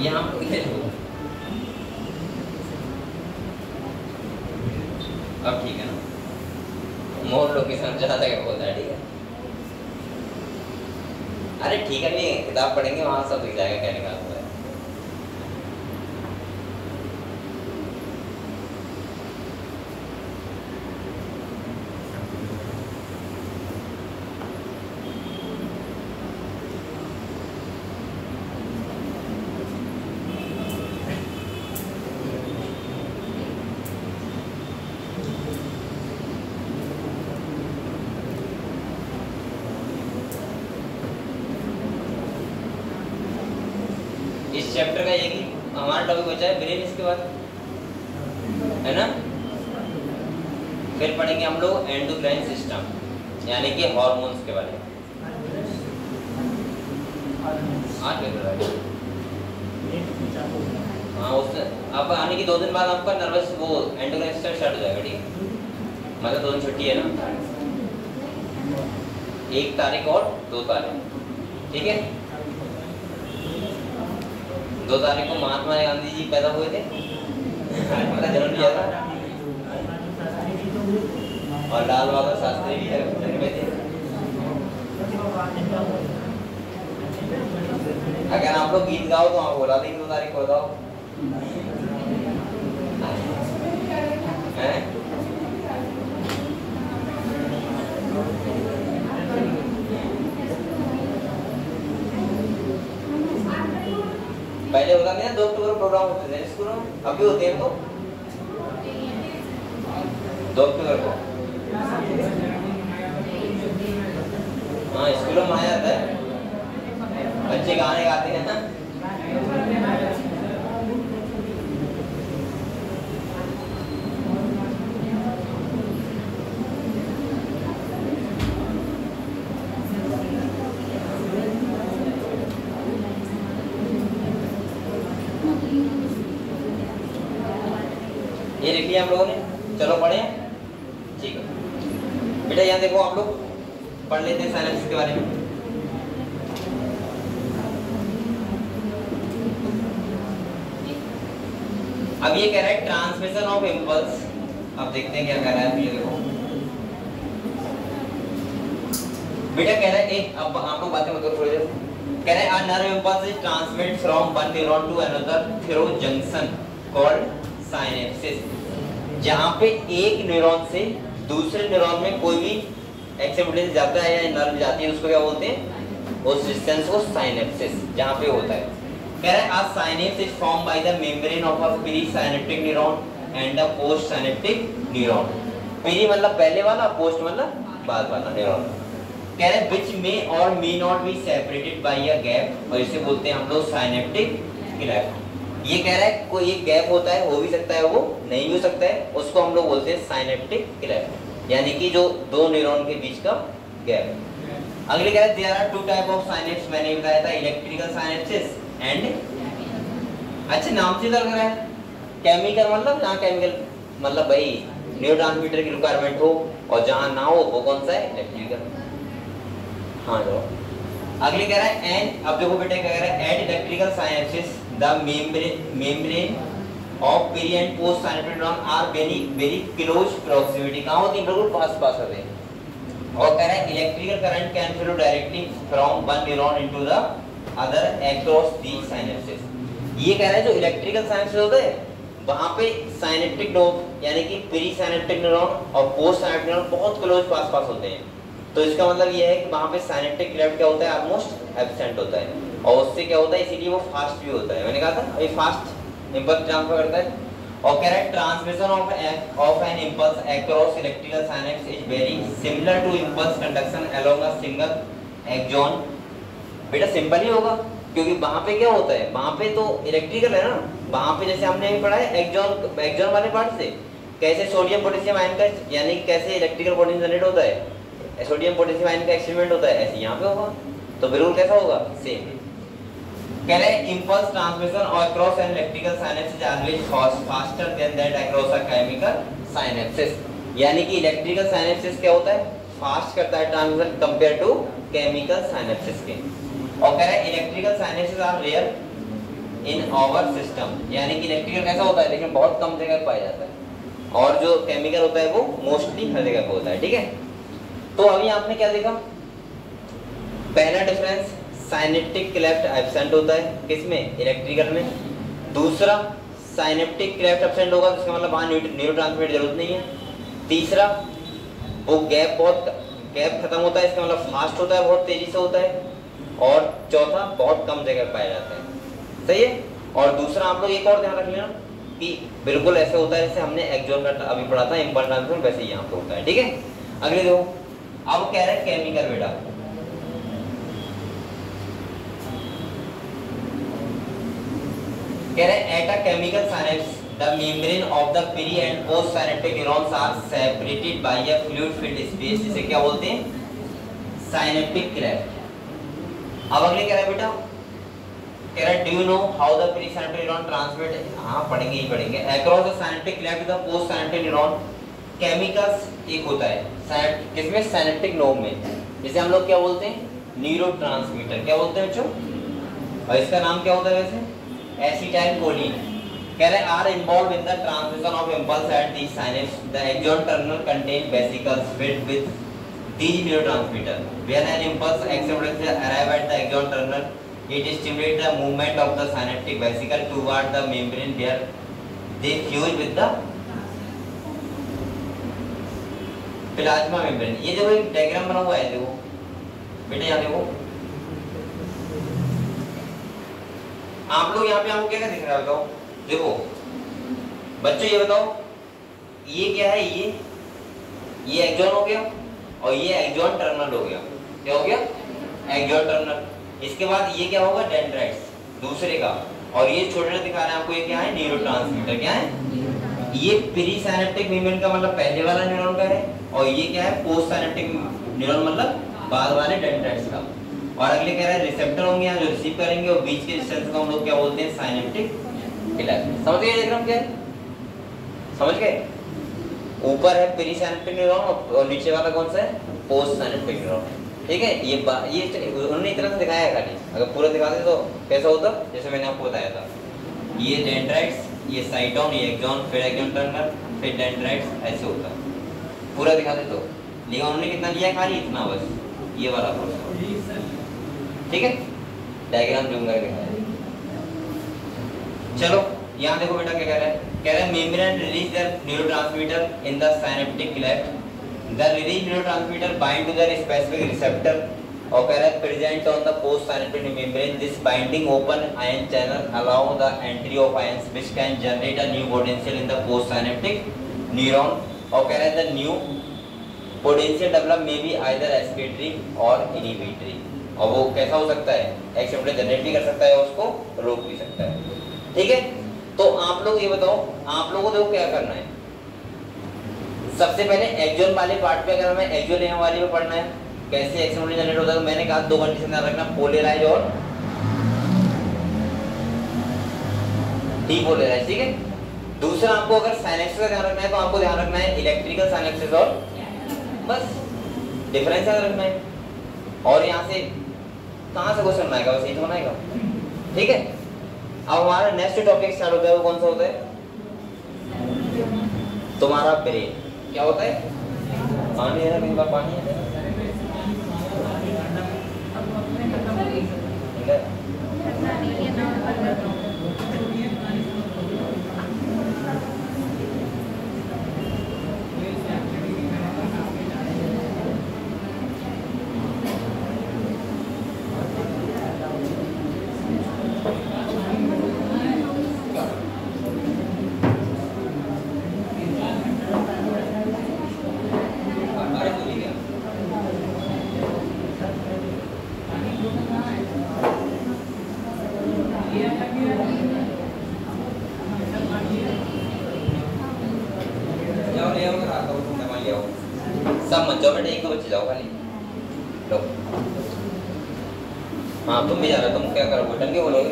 यहाँ पे लिखे लो। अब ठीक है ना, मोर लोकेशन ज्यादा क्या बोलता है? ठीक है, अरे ठीक है, नहीं किताब पढ़ेंगे वहां सब दिख जाएगा क्या निकाल हुआ है। इस चैप्टर का एक ही हमारा टॉपिक बचा है ब्रेन, इसके बाद है ना। फिर पढ़ेंगे हम लोग एंडोक्राइन सिस्टम यानी कि हार्मोन्स के बारे में। हाँ उससे अब आने की 2 दिन बाद आपका नर्वस वो एंडोक्राइन सिस्टम स्टार्ट हो जाएगा, ठीक है। मतलब 2 दिन छुट्टी है ना, 1 तारीख और 2 तारीख, ठीक है। 2 तारीख को महात्मा गांधी जी पैदा हुए थे, उनका जन्म लिया था, और लाल बहादुर शास्त्री भी जन्मे थे। अगर आप लोग गीत गाओ तो आप बोला देंगे 2 तारीख को बताओ हैं? पहले होता नहीं 2 अक्टूबर प्रोग्राम होते थे स्कूलों में, अभी होते हैं तो 2 अक्टूबर को। हाँ स्कूलों में आया जाता है, बच्चे गाने गाते हैं ना। ये लिख लिया हम लोगों ने, चलो पढ़े, ठीक है बेटा। यहाँ देखो आप लोग पढ़ लेते हैं साइनेप्स के बारे में। अब ये कह रहा है ट्रांसमिशन ऑफ इम्पल्स। अब देखते हैं क्या कह रहा है, ये देखो बेटा कह रहा है अब आप लोग बातें मतलब थोड़ी देर। कह रहा है a nerve impulse is transmitted from one neuron to another through junction called synapses। जहाँ पे एक न्यूरॉन से दूसरे न्यूरॉन में कोई भी एक्टिविटी जाता है या नर्व जाती है उसको क्या बोलते हैं, उस डिस्टेंस को साइनेप्सिस जहाँ पे होता है। कह रहा है a synapse is formed by the membrane of a presynaptic neuron and a postsynaptic neuron। Pre मतलब पहले वाला, पोस्ट मतलब बाद वाला न्यूरॉन। कह रहे हैं which may or may not be separated by a gap, और इसे बोलते हैं हम लोग साइनेप्टिक क्लेफ्ट। ये कह रहा है कोई एक गैप होता है, हो भी सकता है वो नहीं भी हो सकता है, उसको हम लोग बोलते हैं साइनेप्टिक क्लेफ्ट, यानी कि जो 2 न्यूरॉन के बीच का गैप। अगले कह रहे हैं there are 2 type of synapse, मैंने बताया था इलेक्ट्रिकल साइनेप्सिस एंड, अच्छा नाम से लग रहा है केमिकल, मतलब जहाँ केमिकल मतलब भाई न्यूरोट्रांसमीटर की रिक्वायरमेंट हो, और जहाँ ना हो वो कौन सा है, इलेक्ट्रिकल। हाँ जो अगले कह रहा है एंड, अब देखो बेटे कह रहा है at electrical synapses the membrane of pre and post synaptic neuron are very close proximity, कहाँ होती है, बिल्कुल पास पास होते हैं। और कह रहा है electrical current can flow directly from one neuron into the other across the synapses. ये कह रहा है जो इलेक्ट्रिकल साइनेप्सिस होते हैं वहाँ पे साइनेप्टिक नोड यानी कि प्री साइनेप्टिक न्यूरॉन और पोस्ट साइनेप्टिक न्यूरॉन बहुत क्लोज पास पास होते हैं। तो इसका मतलब ये है कि वहाँ पे साइनेप्टिक क्लेफ्ट क्या होता है, ऑलमोस्ट एब्सेंट होता है, और उससे क्या होता है इसीलिए वो फास्ट भी होता है। मैंने कहा था अभी फास्ट इम्पल्स ट्रांसफर करता है। और कह रहा है transmission of an impulse across electrical synapse is very similar to impulse conduction along a single axon. बेटा सिंपल ही होगा क्योंकि वहाँ पे क्या होता है, वहाँ पे तो इलेक्ट्रिकल है ना, वहाँ पे जैसे हमने अभी पढ़ा है एक्सॉन वाले पार्ट से कैसे सोडियम पोटेशियम आयन का यानी कैसे इलेक्ट्रिकल पोटेंशियल जनरेट होता है, सोडियम पोटेशियम आयन का एक्सपेरिमेंट होता है, ऐसे यहाँ पे होगा। तो बिल्कुल कैसा होगा, सेम। कह रहे हैं impulse transmission across an electrical synapse is always faster than that across a chemical synapses, यानी कि इलेक्ट्रिकल साइनेप्सिस क्या होता है, फास्ट करता है transmission compare to chemical synapses के। और कह रहे हैं electrical synapses are rare in our system, यानी कि इलेक्ट्रिकल कैसा होता है लेकिन बहुत कम जगह पाया जाता है, और जो केमिकल होता है वो मोस्टली हर जगह पे होता है, ठीक है। तो अभी आपने क्या देखा, पहला डिफरेंस साइनेप्टिक क्लेफ्ट एब्सेंट होता है किसमें, इलेक्ट्रिकल में। दूसरा साइनेप्टिक क्लेफ्ट एब्सेंट होगा तो इसका मतलब वहाँ न्यूरोट्रांसमीटर जरूरत नहीं है। तीसरा वो गैप खत्म होता है, इसका मतलब फास्ट होता है, बहुत तेजी से होता है। और चौथा बहुत कम जगह पाया जाता है, सही है। और दूसरा आप लोग एक और ध्यान रख लेना कि बिल्कुल ऐसे होता है जैसे हमने एक्सॉन का अभी पढ़ा था इम्पल्स ट्रांसमिशन, वैसे ही यहाँ पे होता है, ठीक है। अगले दो अब कह रहे हैं केमिकल बेटा। कह रहे at a chemical synapse the membrane of the pre and post synaptic neurons are separated by a fluid filled space, जिसे क्या बोलते हैं? Synaptic cleft. अब अगले कह रहा है बेटा, कह रहा है do you know how the pre synaptic neuron transmit, हाँ पढ़ेंगे ही पढ़ेंगे, across the synaptic cleft the post synaptic neuron chemicals एक होता है किसमें? साइनेप्टिक नोब में, जिसे हम लोग क्या बोलते हैं? न्यूरोट्रांसमीटर। क्या बोलते हैं बच्चों? और इसका नाम क्या होता है वैसे? Acetylcholine. कह रहे are involved in the transmission of impulse at the synapse, the axon terminal contain vesicles filled with these neurotransmitter. When an impulse accelerates arrive at the axon terminal, it stimulates the movement of the synaptic vesicle toward the membrane where they fuse with the plasma membrane. ये देखो एक diagram बना हुआ है, देखो बेटा यहाँ देखो, आप लोग यहाँ पे आपको क्या दिख रहा है बताओ? देखो बच्चों ये बताओ, ये क्या है? ये एक्सॉन हो गया और ये एक्सॉन टर्मिनल हो गया। क्या हो गया? Axon terminal. इसके बाद ये क्या होगा? डेंड्राइट्स दूसरे का, और ये छोटे दिखा रहे हैं आपको, ये क्या है? न्यूरोट्रांसमीटर। क्या है? ये प्री साइनेप्टिक मेम्ब्रेन का मतलब पहले वाला न्यूरॉन का है, और ये क्या है? पोस्ट साइनेप्टिक न्यूरॉन मतलब बाद वाले डेंड्राइट्स का। और अगले कह रहा है रिसेप्टर होंगे यहाँ जो रिसीव करेंगे, और बीच के डिस्टेंस को हम लोग क्या बोलते हैं? Synaptic cleft. समझ गए डायग्राम क्या है? समझ गए? ऊपर है प्री साइनेप्टिक न्यूरॉन और नीचे वाला कौन सा है? Post synaptic neuron. ठीक है, ये उन्होंने इतना सा दिखाया है खाली, अगर पूरा दिखाते तो कैसा होता? जैसे मैंने आपको बताया था, ये डेंड्राइट्स, ये साइटोन, ये एक्सॉन, फिर एक्सॉन टर्मिनल, फिर डेंड्राइट्स, ऐसे होता है। पूरा दिखाते तो, लेकिन उन्होंने कितना लिया है? खाली इतना बस, ये वाला पोर्शन। ठीक है, डायग्राम जूम करके दिखाया। चलो यहाँ देखो बेटा क्या कह रहा है? कह रहा है membrane release the neurotransmitter in the synaptic cleft, the release neurotransmitter bind to the specific receptor, और कह रहा है present on the post synaptic membrane, this binding open ion channel allow the entry of ions which can generate a new potential in the post synaptic neuron. और कह रहा है the new potential develop may be either excitatory और inhibitory, और वो कैसा हो सकता है? एक्सक्रीटरी जनरेट भी कर सकता है, उसको रोक भी सकता है। ठीक है, तो आप लोग ये बताओ, आप लोगों को क्या करना है? सबसे पहले एक्सॉन वाले पार्ट पे, अगर हमें एक्सॉन लेने वाले पे पढ़ना है कैसे एक्सक्रीटरी जनरेट होता है, तो मैंने कहा दो कंडीशन ध्यान रखना, पोलराइज और डीपोलराइज। ठीक है, दूसरा आपको अगर साइनेप्सिस का ध्यान रखना है तो आपको ध्यान रखना है इलेक्ट्रिकल साइनेप्सिस और बस डिफरेंस याद रखना है। और यहाँ से कहाँ से क्वेश्चन बनाएगा? बस यही तो बनाएगा। ठीक है, अब हमारा नेक्स्ट टॉपिक स्टार्ट होता है, वो कौन सा होता है? तुम्हारा ब्रेन। क्या होता है? पानी है ना, कहीं बार पानी है। सब मत जाओ बेटा, एक दो बच्चे जाओ खाली। लो, हाँ तुम भी जा रहे हो, तुम क्या करोगे? टंगे बोलोगे?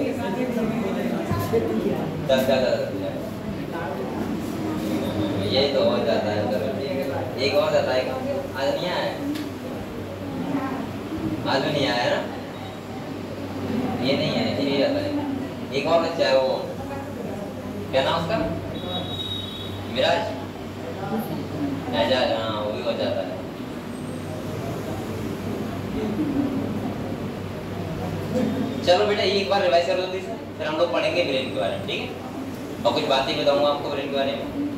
यही तो हो जाता है, एक और जाता है। आज नहीं आया, आज भी नहीं आया ना, ये नहीं है, ये जाता है। एक और बच्चा है, वो क्या नाम उसका? विराज, एजाज, हाँ वो भी हो जाता है। चलो बेटा ये एक बार रिवाइज कर लो, फिर हम लोग पढ़ेंगे ब्रेन के बारे में। ठीक है, और कुछ बातें बताऊंगा आपको ब्रेन के बारे में।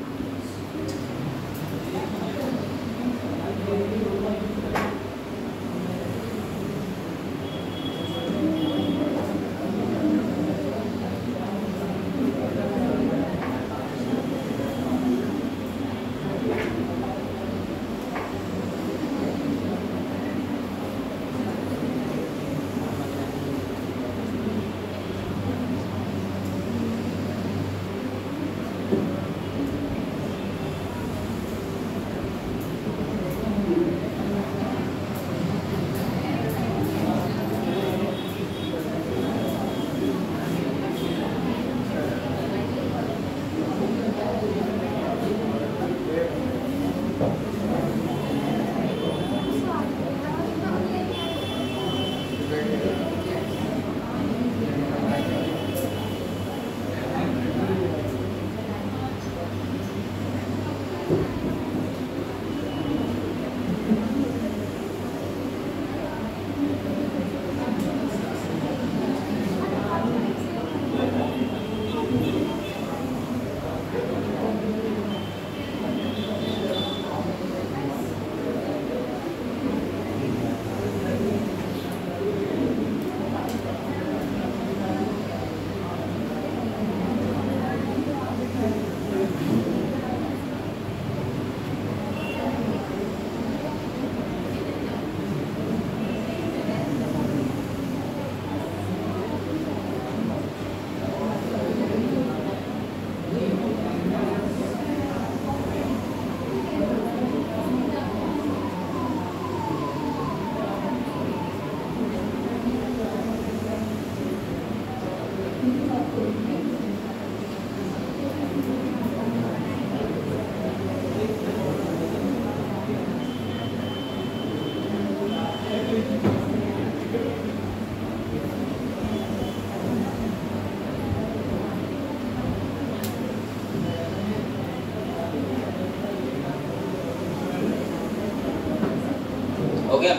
हो गया।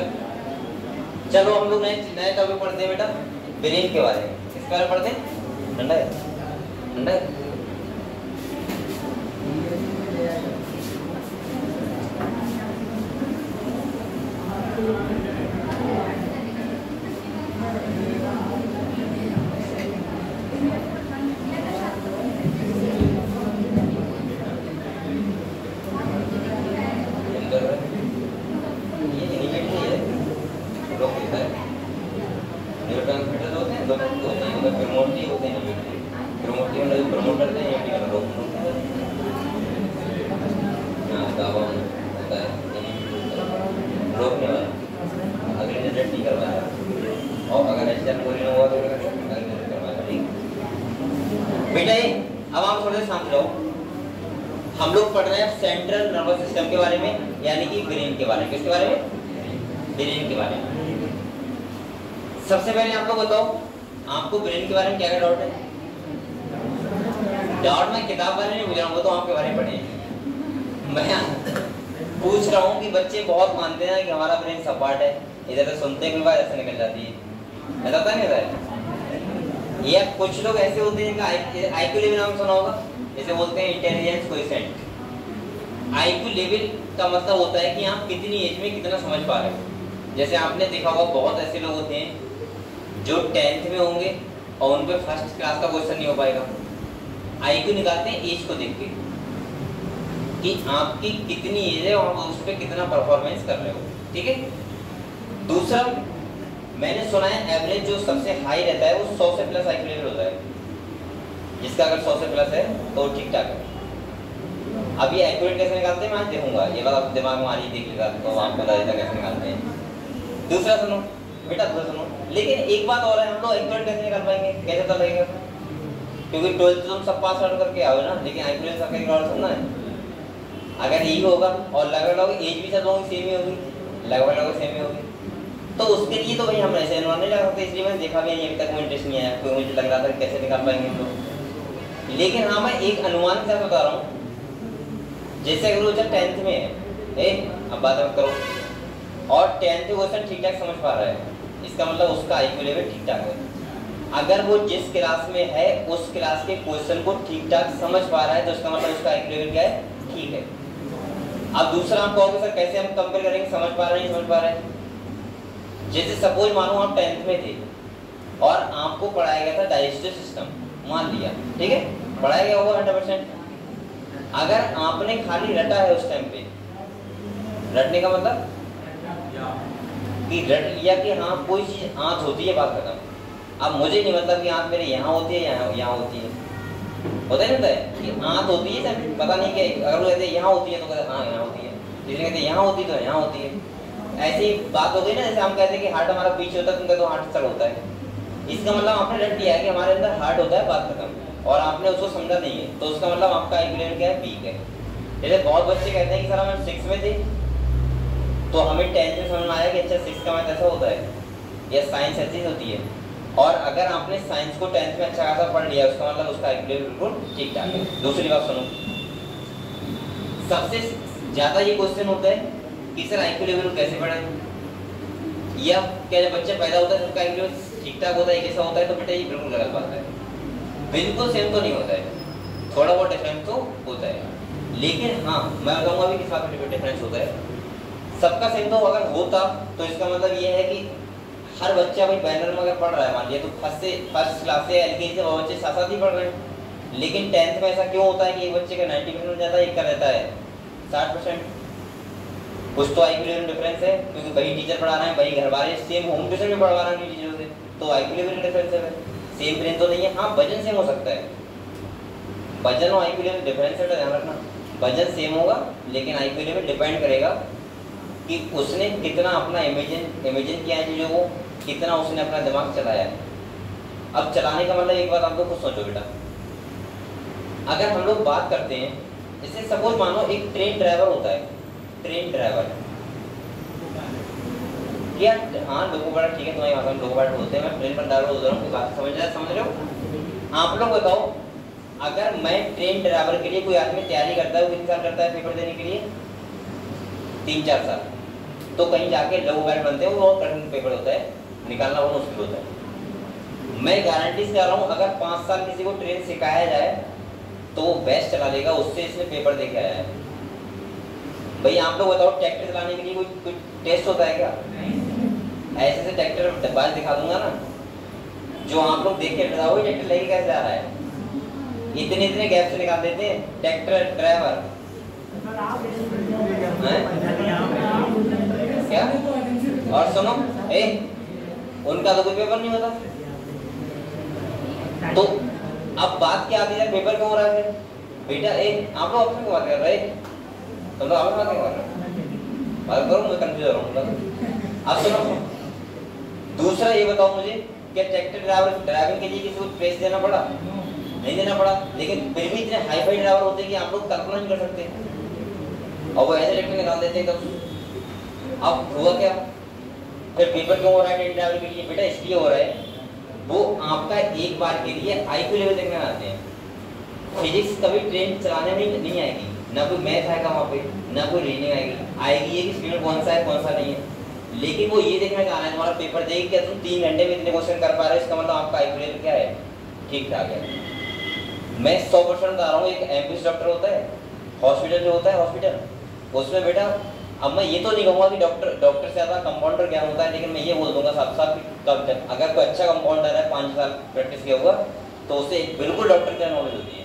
चलो हम लोग नए टॉपिक पढ़ते हैं बेटा, ब्रेन के बारे में। किसके बारे में पढ़ते हैं? ठंडा है, ठंडा है। बेटा अब आप थोड़े समझ लो, हम लोग पढ़ रहे हैं सेंट्रल नर्वस सिस्टम के बारे में, यानी कि ब्रेन के बारे में। किसके बारे में? ब्रेन के बारे में। सबसे पहले आप लोग बताओ, आपको ब्रेन के बारे में क्या क्या डाउट है? डाउट मैं किताब बारे में पूछ रहा हूँ, तो आपके बारे में पढ़े। मैं पूछ रहा हूँ कि बच्चे बहुत मानते हैं कि हमारा ब्रेन सपाट है, इधर से सुनते के बाद ऐसे निकल जाती है, ऐसा होता नहीं होता है? या कुछ लोग ऐसे होते हैं कि आईक्यू लेवल नाम सुना होगा, जैसे बोलते हैं इंटेलिजेंस कोएफिशिएंट। आईक्यू लेवल का मतलब होता है कि आप कितनी एज में कितना समझ पा रहे हो। जैसे आपने देखा होगा बहुत ऐसे लोग होते हैं जो 10th में होंगे और उन पे फर्स्ट क्लास का क्वेश्चन नहीं हो पाएगा। आईक्यू निकालते हैं एज को देख के कि आपकी कितनी एज है और उस पर कितना परफॉर्मेंस कर रहे हो, ठीक है। दूसरा, मैंने सुना है एवरेज जो सबसे हाई रहता है वो 100 से प्लस आईक्यू लेवल होता है। जिसका अगर 100 से प्लस है तो ठीक ठाक है। अब ये एक्यूरेट कैसे निकालते हैं मैं आज देखूंगा, ये बात आप दिमाग में आ रही देख लेगा तो आपको बता देता कैसे निकालते हैं। दूसरा सुनो बेटा, दूसरा सुनो, लेकिन एक बात और है, हम लोग एक्यूरेट कैसे निकाल पाएंगे, कैसे पता लगेगा? क्योंकि 12th तुम सब पास आउट करके आओ ना, लेकिन एक्यूरेट सबका रिकॉर्ड सुनना है। अगर यही होगा और लगभग एज भी सब लोगों की सेम ही होगी, लगभग सेम ही होगी, तो उसके लिए तो भाई हम ऐसे नहीं लगा सकते। इसलिए मैंने देखा भी नहीं, अभी तक कोई इंटरेस्ट नहीं आया, कोई मुझे लग रहा था कैसे निकाल पाएंगे हम लोग। लेकिन हाँ, मैं एक अनुमान के साथ बता रहा हूँ। जैसे अगर वो जब 10th में है, अब बात मत करो, और 10th में क्वेश्चन ठीक ठाक समझ पा रहा है, इसका मतलब उसका आईक्यू लेवल ठीक ठाक है। अगर वो जिस क्लास में है उस क्लास के क्वेश्चन को ठीक ठाक समझ पा रहा है, तो इसका मतलब उसका आईक्यू लेवल क्या है, ठीक है। अब दूसरा आप कहोगे सर कैसे हम कंपेयर करेंगे, समझ पा रहे हैं नहीं समझ पा रहे हैं? जैसे सपोज मानो आप 10th में थे और आपको पढ़ाया गया था डाइजेस्टिव सिस्टम, मान लिया, ठीक है, पढ़ाया गया होगा 100%। अगर आपने खाली रटा है उस टाइम पे, रटने का मतलब कि रट लिया कि हाँ कोई चीज आंत होती है, बात खत्म। अब मुझे नहीं मतलब कि आंत मेरे यहाँ होती है या यहाँ होती है, होता नहीं होता है कि आंत होती है, पता नहीं क्या। अगर वो कहते हैं यहाँ होती है तो कहते हाँ यहाँ होती है, जिसने कहते हैं यहाँ होती तो यहाँ होती है। ऐसी बात हो गई ना, जैसे हम कहते हैं कि हार्ट हमारा पीछे होता है, तुम कहते हो हार्ट सर होता है। इसका मतलब आपने रट लिया है कि हमारे अंदर हार्ट होता है, बात खत्म, और आपने उसको समझा नहीं है, तो उसका मतलब आपका आईक्यू लेवल क्या है, वीक है। जैसे बहुत बच्चे कहते हैं कि सर हम 6 में थे तो हमें 10th में समझ में आया कि अच्छा 6 का मैथ ऐसा होता है या साइंस ऐसी होती है। और अगर आपने साइंस को 10th में अच्छा खासा पढ़ लिया, उसका मतलब उसका आईक्यू लेवल बिल्कुल ठीक ठाक है। दूसरी बात सुनो, सबसे ज्यादा ये क्वेश्चन होता है कि सर आईक्यू लेवल कैसे बढ़ाएं, या क्या जब बच्चा पैदा होता है सबका आईक्यू लेवल ठीक ठाक होता है, कैसा होता है? तो बेटा ये बिल्कुल गलत बात है, बिल्कुल सेम तो नहीं होता है, थोड़ा बहुत डिफरेंस तो होता है। लेकिन हाँ, मैं बताऊंगा भी किस बात में डिफरेंस होता है। सबका सेम तो अगर होता तो इसका मतलब ये है कि हर बच्चा भाई बैनर में अगर पढ़ रहा है, मान लिया तो फर्स्ट क्लास से एलकेजी से वो बच्चे साथ साथ ही पढ़ रहे हैं। लेकिन 10th में ऐसा क्यों होता है कि एक बच्चे का 90% हो जाता है, एक का रहता है 60%? कुछ तो आईक्यू लेवल डिफरेंस है, क्योंकि वही टीचर पढ़ा रहे हैं, वही घर वाले सेम होम ट्यूशन में पढ़वा रहे हैं टीचरों से, तो आईक्यू लेवल डिफरेंस है, सेम ब्रेन तो नहीं है। हाँ, वजन सेम हो सकता है, वजन और आईक्यू लेवल डिफरेंस है, ध्यान रखना। वजन सेम होगा लेकिन आईक्यू लेवल डिपेंड करेगा कि उसने कितना अपना इमेजिन किया है चीज़ों को, कितना उसने अपना दिमाग चलाया है। अब चलाने का मतलब एक बात आपको खुद सोचो बेटा, अगर हम लोग बात करते हैं, जैसे सपोज मानो एक ट्रेन ड्राइवर होता है, ट्रेन ड्राइवर क्या, हाँ लोको पायलट ठीक है, तुम्हारी भाषा में लोको पायलट होते हैं, मैं ट्रेन पर ड्राइवर होता हूँ, बात समझ रहे हो? आप लोग बताओ, अगर मैं ट्रेन ड्राइवर के लिए कोई आदमी तैयारी करता है, वो कितने साल करता है पेपर देने के लिए? 3-4 साल। तो कहीं जाके लोको पायलट बनते हैं, वो बहुत कठिन पेपर होता है, निकालना बहुत मुश्किल होता है। मैं गारंटी से कह रहा हूँ, अगर 5 साल किसी को ट्रेन सिखाया जाए तो वो बेस्ट चला लेगा, उससे इसने पेपर देके आया है। भाई आप लोग बताओ, ट्रैक्टर चलाने के लिए कोई टेस्ट होता है क्या? ऐसे से ट्रैक्टर बाज दिखा दूंगा ना, जो आप लोग देख के बताओ ट्रैक्टर लेके कैसे जा रहा है, इतने गैप से निकाल देते हैं ट्रैक्टर ड्राइवर। क्या? और सुनो, उनका तो कोई पेपर नहीं होता। तो अब बात क्या आती है, पेपर क्यों हो रहा है बेटा? आप लोग अपने बात कर रहे हैं, तुम लोग अपनी बात कर रहे हो, बात करो, मैं कंफ्यूज हो रहा हूँ। अब सुनो, दूसरा ये बताओ मुझे, क्या ट्रैक्टर ड्राइविंग के लिए किसी को टेस्ट देना पड़ा? नहीं देना पड़ा, लेकिन फिर भी इतने हाई फाई ड्राइवर होते हैं कि आप लोग कल्पना नहीं कर सकते, और वो ऐसे ट्रैक्टर निकाल देते हैं। तब अब हुआ क्या, फिर पेपर क्यों हो रहा है ट्रेन ड्राइवर के लिए? बेटा इसलिए हो रहा है, वो आपका एक बार के लिए आईक्यू लेवल देखने आते हैं। फिजिक्स कभी ट्रेन चलाने में नहीं आएगी, ना कोई मैथ आएगा वहाँ पे, ना कोई रीजनिंग आएगी ये कि स्टूडेंट कौन सा है कौन सा नहीं है, लेकिन वो ये देखने का आना है तुम्हारा पेपर देख क्या तुम 3 घंटे में इतने क्वेश्चन कर पा रहे हो, इसका मतलब आपका आईक्यू लेवल क्या है, ठीक ठाक है। मैं 100% बता रहा हूँ, एक एमबीबीएस डॉक्टर होता है, हॉस्पिटल जो होता है हॉस्पिटल, उसमें बेटा, अब मैं ये तो नहीं कहूँगा कि डॉक्टर से ज़्यादा कंपाउंडर क्या होता है, लेकिन मैं ये बोल दूंगा साफ साफ, अगर कोई अच्छा कंपाउंडर है 5 साल प्रैक्टिस किया हुआ, तो उसे बिल्कुल डॉक्टर की नॉलेज होती है,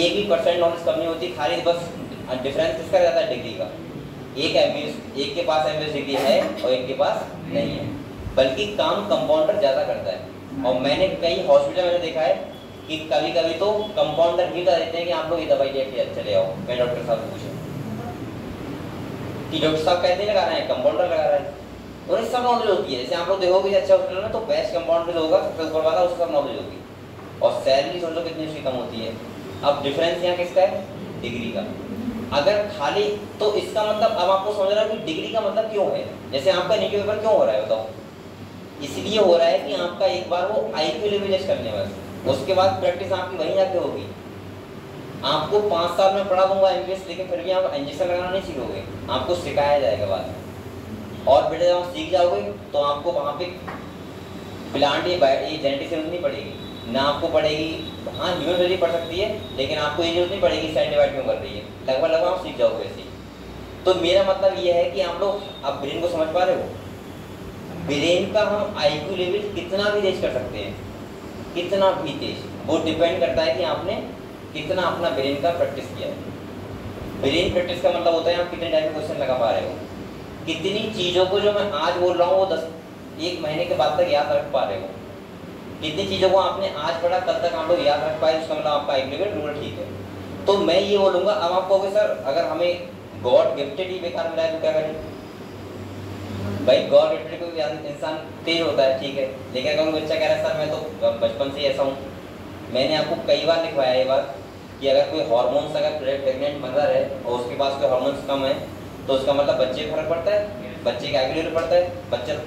1% नॉलेज कम नहीं होती, खाली बस डिफरेंस किसका रहता है, डिग्री का। एक के पास एमबीबीएस डिग्री है और एक के पास नहीं है, बल्कि काम कंपाउंडर ज़्यादा करता है। और मैंने कई हॉस्पिटल में देखा है कि कभी कभी तो कंपाउंडर भी बता देते हैं कि आप लोग ये दवाई लेके चले आओ, मैं डॉक्टर साहब से पूछूँ कि डॉक्टर साहब कैसे लगा रहे हैं, कंपाउंडर लगा रहा है, उन्हें सब नॉलेज होती है। जैसे आप लोग देखोगे कि अच्छा हॉस्पिटल में तो बेस्ट कंपाउंडर होगा, सबसे ऊपर वाला, उसको सब नॉलेज होगी, और सैलरी सोचो कितनी उसकी कम होती है। अब डिफरेंस यहाँ किसका है, डिग्री का। अगर खाली, तो इसका मतलब अब आपको समझ रहा है कि डिग्री का मतलब क्यों है। जैसे आपका नीट पेपर क्यों हो रहा है बताओ, इसलिए हो रहा है कि आपका एक बार वो आईक्यू लेवल टेस्ट करने वाला, उसके बाद प्रैक्टिस आपकी वहीं जाके होगी। आपको 5 साल में पढ़ा दूंगा एमबीबीएस, लेकिन फिर भी आप इंजेक्शन लगाना नहीं सीखोगे, आपको सिखाया जाएगा बाद में। और बेटा जब आप सीख जाओगे तो आपको वहाँ पे प्लांट ये जेनेटिक्स जरूरत नहीं पड़ेगी, ना आपको पड़ेगी, हाँ ह्यूमन वैल्यू पढ़ सकती है, लेकिन आपको ये जरूरत नहीं पड़ेगी सेल डिवाइड क्यों कर रही है, लगभग आप सीख जाओगे ऐसे। तो मेरा मतलब ये है कि आप लोग अब ब्रेन को समझ पा रहे हो, ब्रेन का हम आईक्यू लेवल कितना भी तेज कर सकते हैं, कितना भी तेज, वो डिपेंड करता है कि आपने कितना अपना ब्रेन का प्रैक्टिस किया है। ब्रेन प्रैक्टिस का मतलब होता है आप कितने टाइप के क्वेश्चन लगा पा रहे हो, कितनी चीज़ों को जो मैं आज बोल रहा हूँ वो 1 महीने के बाद तक याद रख पा रहे हो, कितनी चीज़ों को आपने आज पढ़ा कल तक आप लोग याद रख पाए, उसका मतलब आपका आईक्यू लेवल बिल्कुल ठीक है। तो मैं ये बोलूँगा, अब आप कहोगे सर अगर हमें गॉड गिफ्टेड ही बेकार मिला है तो क्या करें? भाई गॉड गिफ्टेड कोई इंसान तेज होता है, ठीक है, लेकिन अगर कोई बच्चा कह रहा है सर मैं तो बचपन से ऐसा हूँ, मैंने आपको कई बार लिखवाया ये बात कि अगर कोई हार्मोन्स, अगर प्रेग्नेंट मदर है और उसके पास कोई हार्मोन्स कम है तो उसका मतलब बच्चे फर्क पड़ता है, बच्चे का आईक्यू लेवल पड़ता है,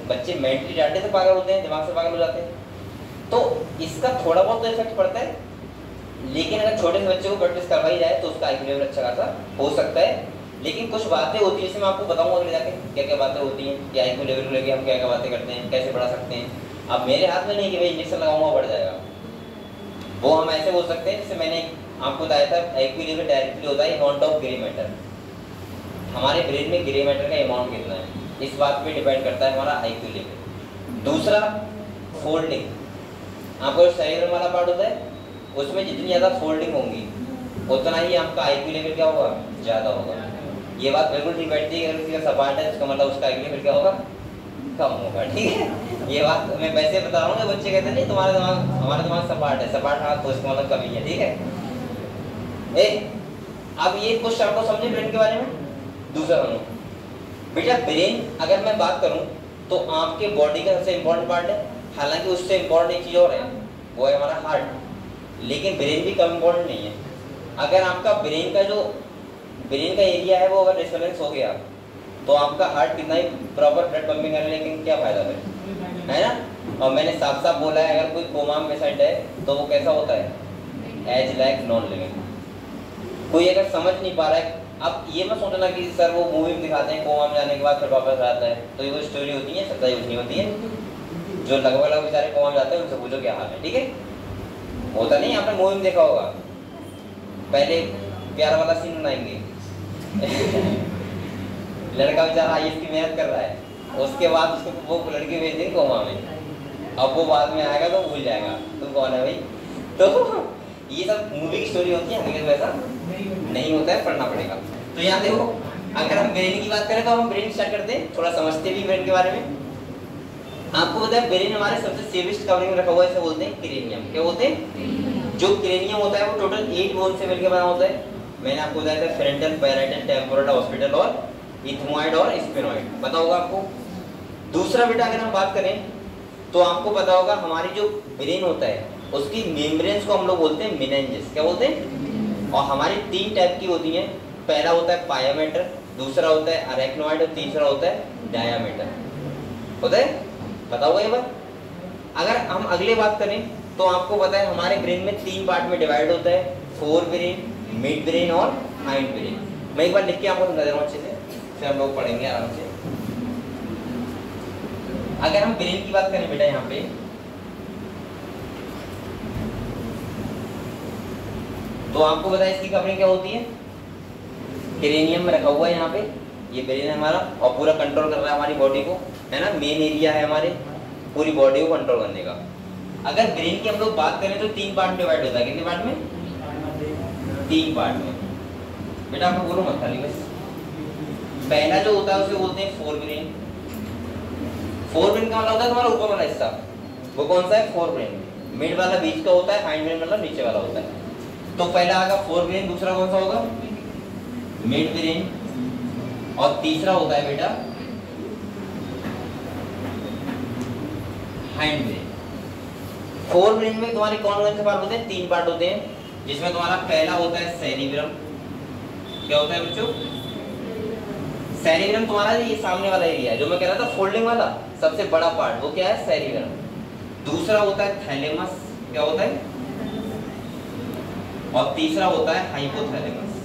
बच्चे मेंटली डांटे से पागल होते हैं, दिमाग से पागल हो जाते हैं। तो इसका थोड़ा बहुत तो इफेक्ट पड़ता है, लेकिन अगर छोटे से बच्चे को प्रैक्टिस करवाई जाए तो उसका आईक्यू लेवल अच्छा खासा हो सकता है। लेकिन कुछ बातें होती है, जैसे मैं आपको बताऊंगा अगले जाके क्या क्या बातें होती हैं कि आईक्यू लेवल को लेकर हम क्या क्या बातें करते हैं, कैसे बढ़ा सकते हैं। अब मेरे हाथ में नहीं कि भाई इंजेक्शन लगाऊंगा बढ़ जाएगा, वो हम ऐसे बोल सकते हैं, जैसे मैंने आपको बताया था आईक्यू लेवल डायरेक्टली होता है अमाउंट ऑफ ग्रे मैटर, हमारे ब्रेन में ग्रे मैटर का अमाउंट कितना है, इस बात पे डिपेंड करता है हमारा आईक्यू लेवल। दूसरा फोल्डिंग, आपको शरीर वाला पार्ट होता है उसमें जितनी ज़्यादा फोल्डिंग होंगी उतना ही आपका आईक्यू लेवल क्या होगा, ज़्यादा होगा। ये बात बिल्कुल नहीं बैठती है, अगर किसी का सपाट है उसका मतलब उसका आईक्यू लेवल क्या होगा, कम होगा, ठीक है। ये बात मैं वैसे बता रहा हूँ, बच्चे कहते नहीं तुम्हारा दिमाग, हमारा दिमाग सपाट है, सपाट हाथ तो इसका मतलब कमी है, ठीक है। अब ये कुछ आपको समझे ब्रेन के बारे में। दूसरा बेटा ब्रेन अगर मैं बात करूं तो आपके बॉडी का सबसे इंपॉर्टेंट पार्ट है हालांकि उससे इम्पोर्टेंट एक चीज़ और है, वो है हमारा हार्ट। लेकिन ब्रेन भी कम इम्पोर्टेंट नहीं है। अगर आपका ब्रेन का एरिया है वो अगर डिस्टर्बेंस हो गया तो आपका हार्ट कितना ही प्रॉपर ब्लड पंपिंग करे, लेकिन क्या फायदा फिर, है ना। और मैंने साफ साफ बोला है, अगर कोई कोमा में पेशेंट है तो वो कैसा होता है, एज लाइक नॉन लिविंग। कोई अगर समझ नहीं पा रहा है, अब ये मत सोचना कि सर वो मूवी में दिखाते हैं कोमा में जाने के बाद फिर वापस आता है, तो ये कोई स्टोरी होती है, सच्चाई कुछ नहीं होती है। जो लगभग बेचारे कोमा में जाते हैं उनसे पूछो क्या हाल है, ठीक है। होता नहीं, आपने मूवी में देखा होगा, पहले प्यार वाला सीन बनाएंगे लड़का बेचारा आईएएस की मेहनत कर रहा है, उसके बाद उसको वो लड़की भेज देंगे कोमा में, अब वो बाद में आएगा तो भूल जाएगा तुम कौन है भाई। तो ये सब मूवी की स्टोरी होती है, लेकिन वैसा नहीं होता है, पढ़ना पड़ेगा। तो यहाँ देखो, अगर हम ब्रेन की बात करें तो हम ब्रेन स्टार्ट करते हैं, थोड़ा समझते भी ब्रेन के बारे में। आपको पता है ब्रेन हमारे सबसे सेवेस्ट कवरिंग में रखा हुआ है, इसे बोलते हैं क्रेनियम। क्या बोलते हैं? जो क्रेनियम होता है वो टोटल 8 बोन से मिलकर बना होता है। मैंने आपको बताया था फ्रंटल, पैराइटल, टेम्पोरल, ऑस्पिटल और इथमॉइड और स्फेनॉइड, पता होगा आपको। दूसरा बेटा अगर हम बात करें तो आपको पता होगा हमारी जो ब्रेन होता है उसकी मेम्ब्रेन्स को हम लोग बोलते हैं मेनिंजेस। क्या बोलते हैं? और हमारी 3 टाइप की होती हैं। पहला होता है पायामेटर, दूसरा होता है अरेक्नॉइड और तीसरा होता है डायामीटर। होता है, पता होगा ये बात। अगर हम अगले बात करें तो आपको पता है हमारे ब्रेन में 3 पार्ट में डिवाइड होता है, फोर ब्रेन, मिड ब्रेन और हाइंड ब्रेन। मैं एक बार लिख के आपको समझा दे रहा हूँ अच्छे से, फिर हम लोग पढ़ेंगे आराम से। अगर हम ब्रेन की बात करें बेटा यहाँ पे, तो आपको पता है इसकी कवरिंग क्या होती है, क्रेनियम में रखा हुआ है यहाँ पे, ये ब्रेन है हमारा और पूरा कंट्रोल कर रहा है हमारी बॉडी को, है ना। मेन एरिया है हमारे पूरी बॉडी को कंट्रोल करने का। अगर ब्रेन की हम लोग बात करें तो 3 पार्ट में डिवाइड होता है। कितने पार्ट में? 3 पार्ट में। बेटा आपको बोलो मत खाली बस। पहला जो होता है उसे बोलते हैं फोर ब्रेन। फोर ब्रेन का मतलब होता है तुम्हारा ऊपर वाला हिस्सा, वो कौन सा है? Fore brain. मिड वाला बीच का होता है, हाइंड ब्रेन मतलब नीचे वाला होता है। तो पहला आएगा फोर ब्रेन, दूसरा कौन सा होगा? मिड ब्रेन, और तीसरा होता है बेटा हाइंड ब्रेन। फोर ब्रेन में तुम्हारे कौन कौन से पार्ट होते हैं? 3 पार्ट होते हैं, जिसमें तुम्हारा पहला होता है सेरिब्रम। क्या होता है बच्चों? सेरिब्रम तुम्हारा ये सामने वाला एरिया है, जो मैं कह रहा था फोल्डिंग वाला सबसे बड़ा पार्ट, वो क्या है? सेरिब्रम। दूसरा होता है थैलेमस। क्या होता है? और तीसरा होता है हाइपोथैलेमस।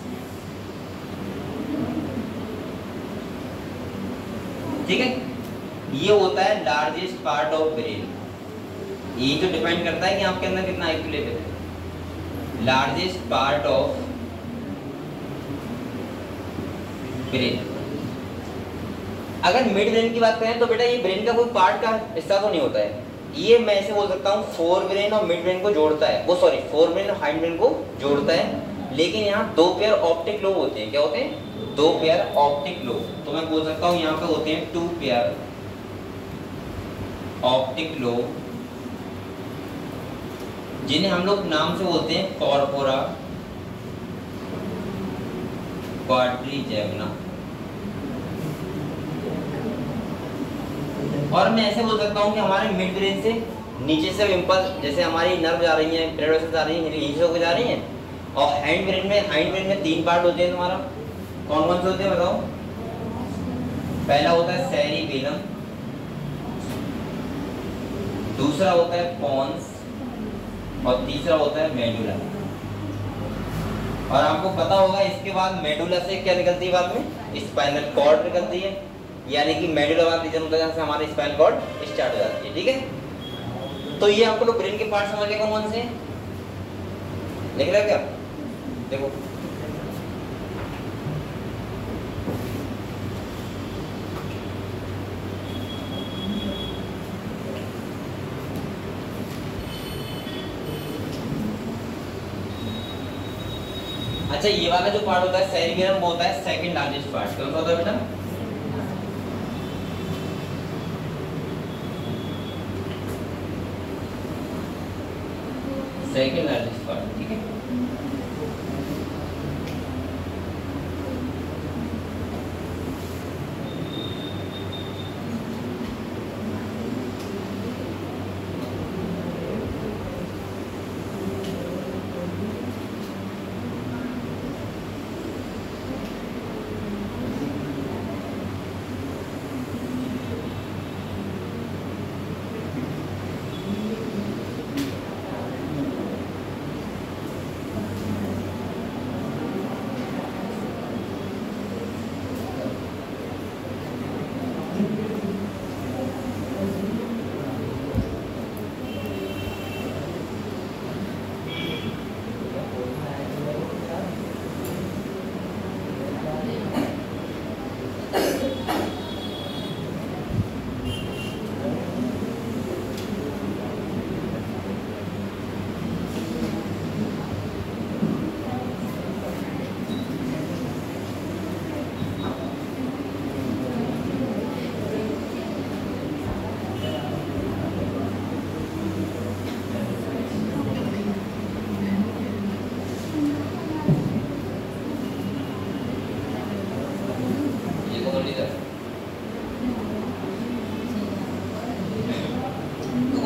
ठीक है, ये होता है लार्जेस्ट पार्ट ऑफ ब्रेन। ये तो डिपेंड करता है कि आपके अंदर कितना आईक्यू लेवल है। Largest part of brain. अगर मिड ब्रेन की बात करें तो बेटा ये ब्रेन का कोई पार्ट का हिस्सा तो नहीं होता है, ये मैं ऐसे बोल सकता हूँ फोर ब्रेन और मिड ब्रेन को जोड़ता है, वो सॉरी फोर ब्रेन और हाइंड ब्रेन को जोड़ता है। लेकिन यहाँ 2 पेयर ऑप्टिक लोब होते हैं। क्या होते हैं? 2 पेयर ऑप्टिक लोब। तो मैं बोल सकता हूँ यहाँ पे होते हैं 2 पेयर ऑप्टिक लोब, जिन्हें हम लोग नाम से बोलते हैं कॉर्पोरा क्वाड्रिजेमिना। और मैं ऐसे बोल सकता हूँ कि हमारे मिड ब्रेन से नीचे से इम्पल्स, जैसे हमारी नर्व जा रही है, ब्लड वेसल्स जा रही है, नीचे होकर जा रही हैं। और हाइंड ब्रेन में 3 पार्ट होते हैं तुम्हारा। कौन कौन से होते हैं बताओ? पहला होता है सेरिबेलम, दूसरा होता है पोन्स, और तीसरा होता है मेडुला। और आपको पता होगा इसके बाद मेडुला से क्या निकलती है बाद में? स्पाइनल कॉर्ड निकलती है, यानी कि मेडुला वाला रीजन होता है जहाँ से हमारी स्पाइनल कॉर्ड स्टार्ट हो जाती है। ठीक है, तो ये आपको लोग ब्रेन के पार्ट समझ गए कौन कौन से? लिख रहे क्या? देखो अच्छा, ये वाला जो पार्ट होता है सेरिबेलम, वो होता है सेकंड लार्जेस्ट पार्ट। कौन सा होता है बेटा? Second largest part. ठीक है,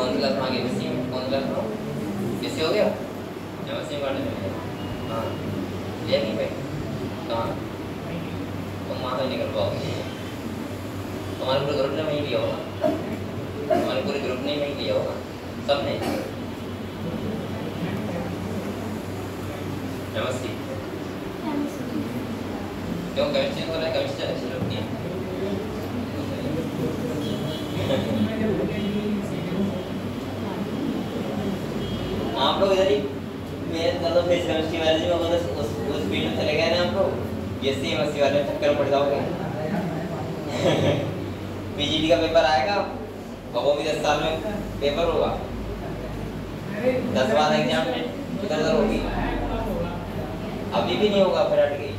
कौन सी क्लास में आ गए? एमएससी में। कौन सी क्लास में? एमएससी हो गया? एमएससी करने में हाँ ये नहीं भाई कहाँ तुम वहाँ से निकल पाओगे। तुम्हारे पूरे ग्रुप ने वहीं लिया होगा, तुम्हारे पूरे ग्रुप ने वहीं लिया होगा सबने। नमस्ते क्यों केमिस्ट्री हो रहा है? केमिस्ट्री अच्छी लगती है। आप लोग इधर ही मेहनत कर लो, फिर केमिस्ट्री वाले जी में उस फील्ड में चले गए ना आप लोग, ये एमएससी वाले चक्कर में पड़ जाओगे। पीजीडी का पेपर आएगा और वो भी 10 साल में पेपर होगा, 10 बार एग्जाम में इधर उधर होगी। अभी भी नहीं होगा, फिर हट गई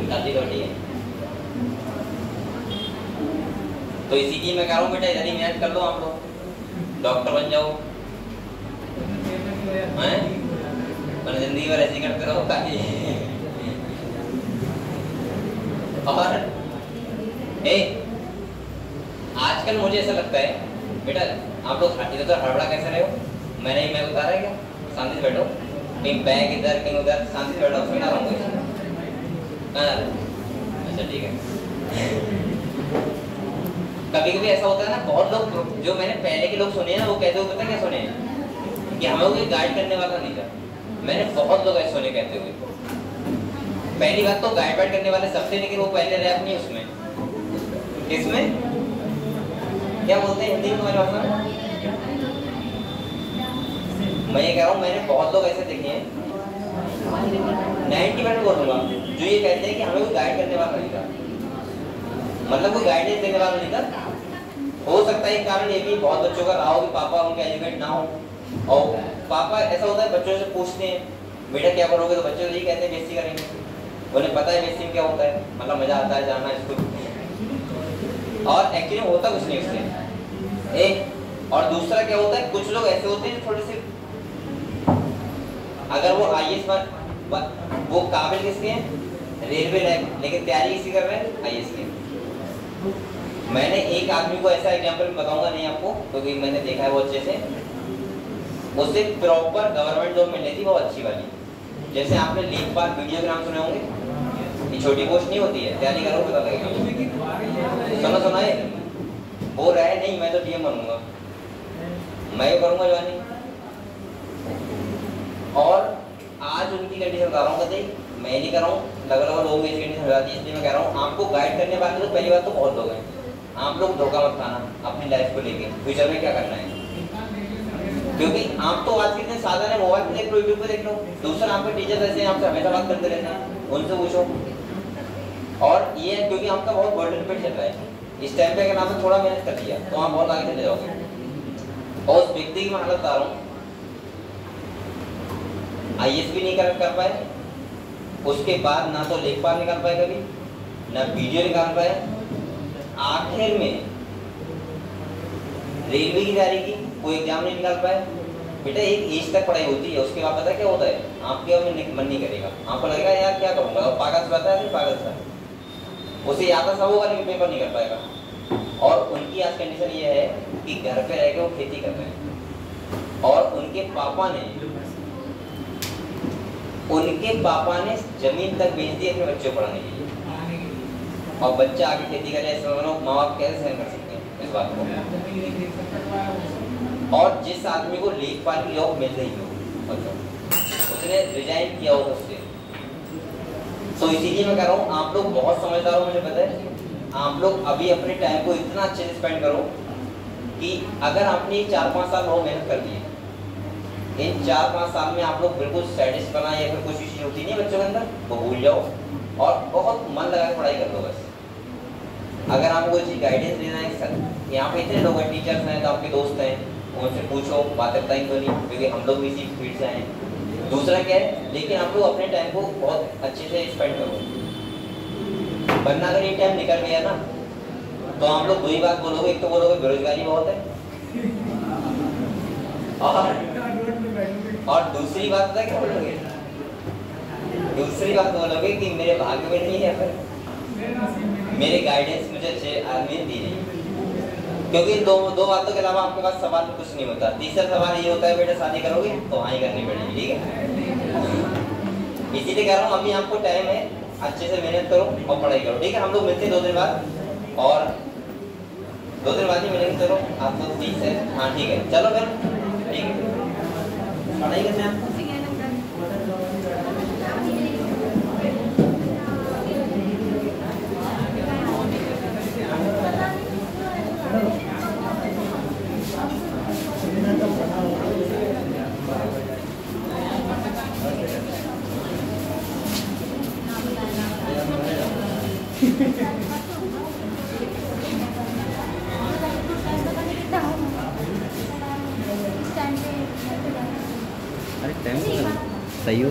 काफी छोटी है। तो इसीलिए मैं कह रहा हूँ बेटा इधर ही मेहनत कर लो आप लोग, डॉक्टर बन जाओ हैं, पर जिंदगी भर ऐसे करते रहो ताकि। और आजकल मुझे ऐसा लगता है बेटा आप लोग इधर तो हड़बड़ा कैसे रहे हो? मैं बता रहा है क्या? शांति से बैठो, कहीं बैग इधर कहीं उधर, शांति से बैठो, सुना रहा हूँ। अच्छा ठीक है। कभी कभी ऐसा होता है ना, बहुत लोग जो मैंने पहले के लोग सुने हैं ना, वो कहते हुए पता क्या सुने हैं कि हमें कोई गाइड करने वाला नहीं था। मैंने बहुत लोग ऐसे सुने कहते हुए। पहली बात तो गाइड वाइड करने वाले सबसे, लेकिन वो पहले रैप नहीं उसमें, इसमें क्या बोलते हैं हिंदी में तुम्हारी भाषा में? मैं ये कह रहा हूँ मैंने बहुत लोग ऐसे देखे हैं, 90% बोलूँगा, जो ये कहते हैं कि हमें कोई गाइड करने वाला नहीं था, मतलब कोई गाइडेंस देने वाला नहीं था। हो सकता है एक कारण ये भी बहुत बच्चों का रहा हो कि पापा उनके एजुकेट ना हो, और पापा ऐसा होता है बच्चों से पूछते हैं बेटा क्या करोगे, तो बच्चे तो यही कहते हैं बेइज्जती करेंगे। उन्हें पता है बेइज्जती में क्या होता है, मतलब मजा आता है जाना स्कूल, और एक्चुअली होता कुछ नहीं उससे। एक और दूसरा क्या होता है, कुछ लोग ऐसे होते हैं थोड़े से, अगर वो आईएएस वो काबिल किसके हैं? रेलवे लाइन, लेकिन तैयारी किसी कर रहे हैं? आईएएस की। मैंने एक आदमी को ऐसा एग्जांपल बताऊंगा नहीं आपको, क्योंकि मैंने देखा है वो अच्छे से, उसे प्रॉपर गवर्नमेंट जॉब मिलनी थी, वो अच्छी वाली। जैसे आपने लेखपाल वीडियोग्राम सुने होंगे, ये छोटी पोस्ट नहीं होती है, तैयारी करो पता लगेगा। सुना है हो रहा है नहीं, मैं तो डीएम बनूंगा, मैं करूंगा ज्वाइनिंग। और आज उनकी कंडीशन बता रहा हूँ, कहते मैं नहीं कर रहा हूँ, लगभग लोगों की कंडीशन हो जाती है, इसलिए मैं कह रहा हूँ आपको गाइड करने वाले तो पहली बात तो बहुत लोग हैं। आप लोग धोखा मत खाना अपनी लाइफ को लेके, फ्यूचर में क्या करना है, क्योंकि आप तो आज के दिन साधन है, मोबाइल पे देख लो, यूट्यूब पे देख लो। दूसरा आपके टीचर्स ऐसे हैं, आपसे हमेशा बात करते रहते हैं, उनसे पूछो। और ये है क्योंकि आपका बहुत बर्डन पे चल रहा है, इस टाइम पे अगर आपने थोड़ा मेहनत कर लिया तो आप बहुत आगे चले जाओगे। और उस व्यक्ति की मैं हालत बता रहा हूँ, आईएएस भी नहीं कर पाए, उसके बाद ना तो लेखपाल निकाल पाए कभी, ना वीडियो निकाल पाए, आखिर में रेलवे की तैयारी की, कोई एग्जाम नहीं निकाल पाए। बेटा एक एज तक पढ़ाई होती है, उसके बाद पता क्या होता है, आपके मन नहीं करेगा, आपको लगेगा यार क्या करूँगा, और पागल से बताया नहीं, पागल सा उसे याद सब होगा लेकिन पेपर नहीं कर पाएगा। और उनकी आज कंडीशन ये है कि घर पे रह के वो खेती कर रहे हैं, और उनके पापा ने जमीन तक बेच दी अपने बच्चों को पढ़ाने के लिए, और बच्चा आगे खेती करे, ऐसे माँ बाप कैसे सहन कर सकते हैं इस बात को। और जिस आदमी को लेखपाल की जॉब मिल रही हो, उसने रिजाइन किया हो उससे, तो इसीलिए मैं कह रहा हूँ आप लोग बहुत समझदार हो, मुझे पता है। आप लोग अभी अपने टाइम को इतना अच्छे से स्पेंड करो कि अगर आपने 4-5 साल बहुत मेहनत कर दी है, इन 4-5 साल में आप लोग बिल्कुल सैटिस्फाइड बना या फिर कुछ चीज़ होती नहीं है बच्चों के अंदर, वो भूल जाओ और बहुत मन लगा के पढ़ाई कर लो बस। अगर आपको कोई चीज़ गाइडेंस लेना है, सर यहाँ पे इतने लोग हैं, टीचर्स हैं, तो आपके दोस्त हैं, उनसे पूछो, बातें बताएं क्यों नहीं, क्योंकि हम लोग भी इसी फील्ड से आए हैं। दूसरा क्या है, लेकिन आप लोग अपने टाइम को बहुत अच्छे से स्पेंड करो, वरना अगर ये टाइम निकल गया ना तो आप लोग दो ही बात बोलोगे, एक तो बोलोगे बेरोजगारी बहुत है, और दूसरी बात पता क्या बोलोगे, दूसरी बात बोलोगे कि मेरे भाग्य में नहीं है, फिर मेरे गाइडेंस मुझे अच्छे आदमी दी नहीं। क्योंकि दो बातों के अलावा आपके पास सवाल में कुछ नहीं होता। तीसरा सवाल ये होता है बेटा शादी करोगे तो हाँ ही करनी पड़ेगी, ठीक है। इसीलिए कह रहा हूँ अभी आपको टाइम है, अच्छे से मेहनत करो और पढ़ाई करो, ठीक है। हम लोग मिलते हैं 2 दिन बाद, और 2 दिन बाद ही मिलेंगे। चलो आपको 30 है, हाँ ठीक है, चलो फिर ठीक है, पढ़ाई करते हैं। अरे टाइम सही हो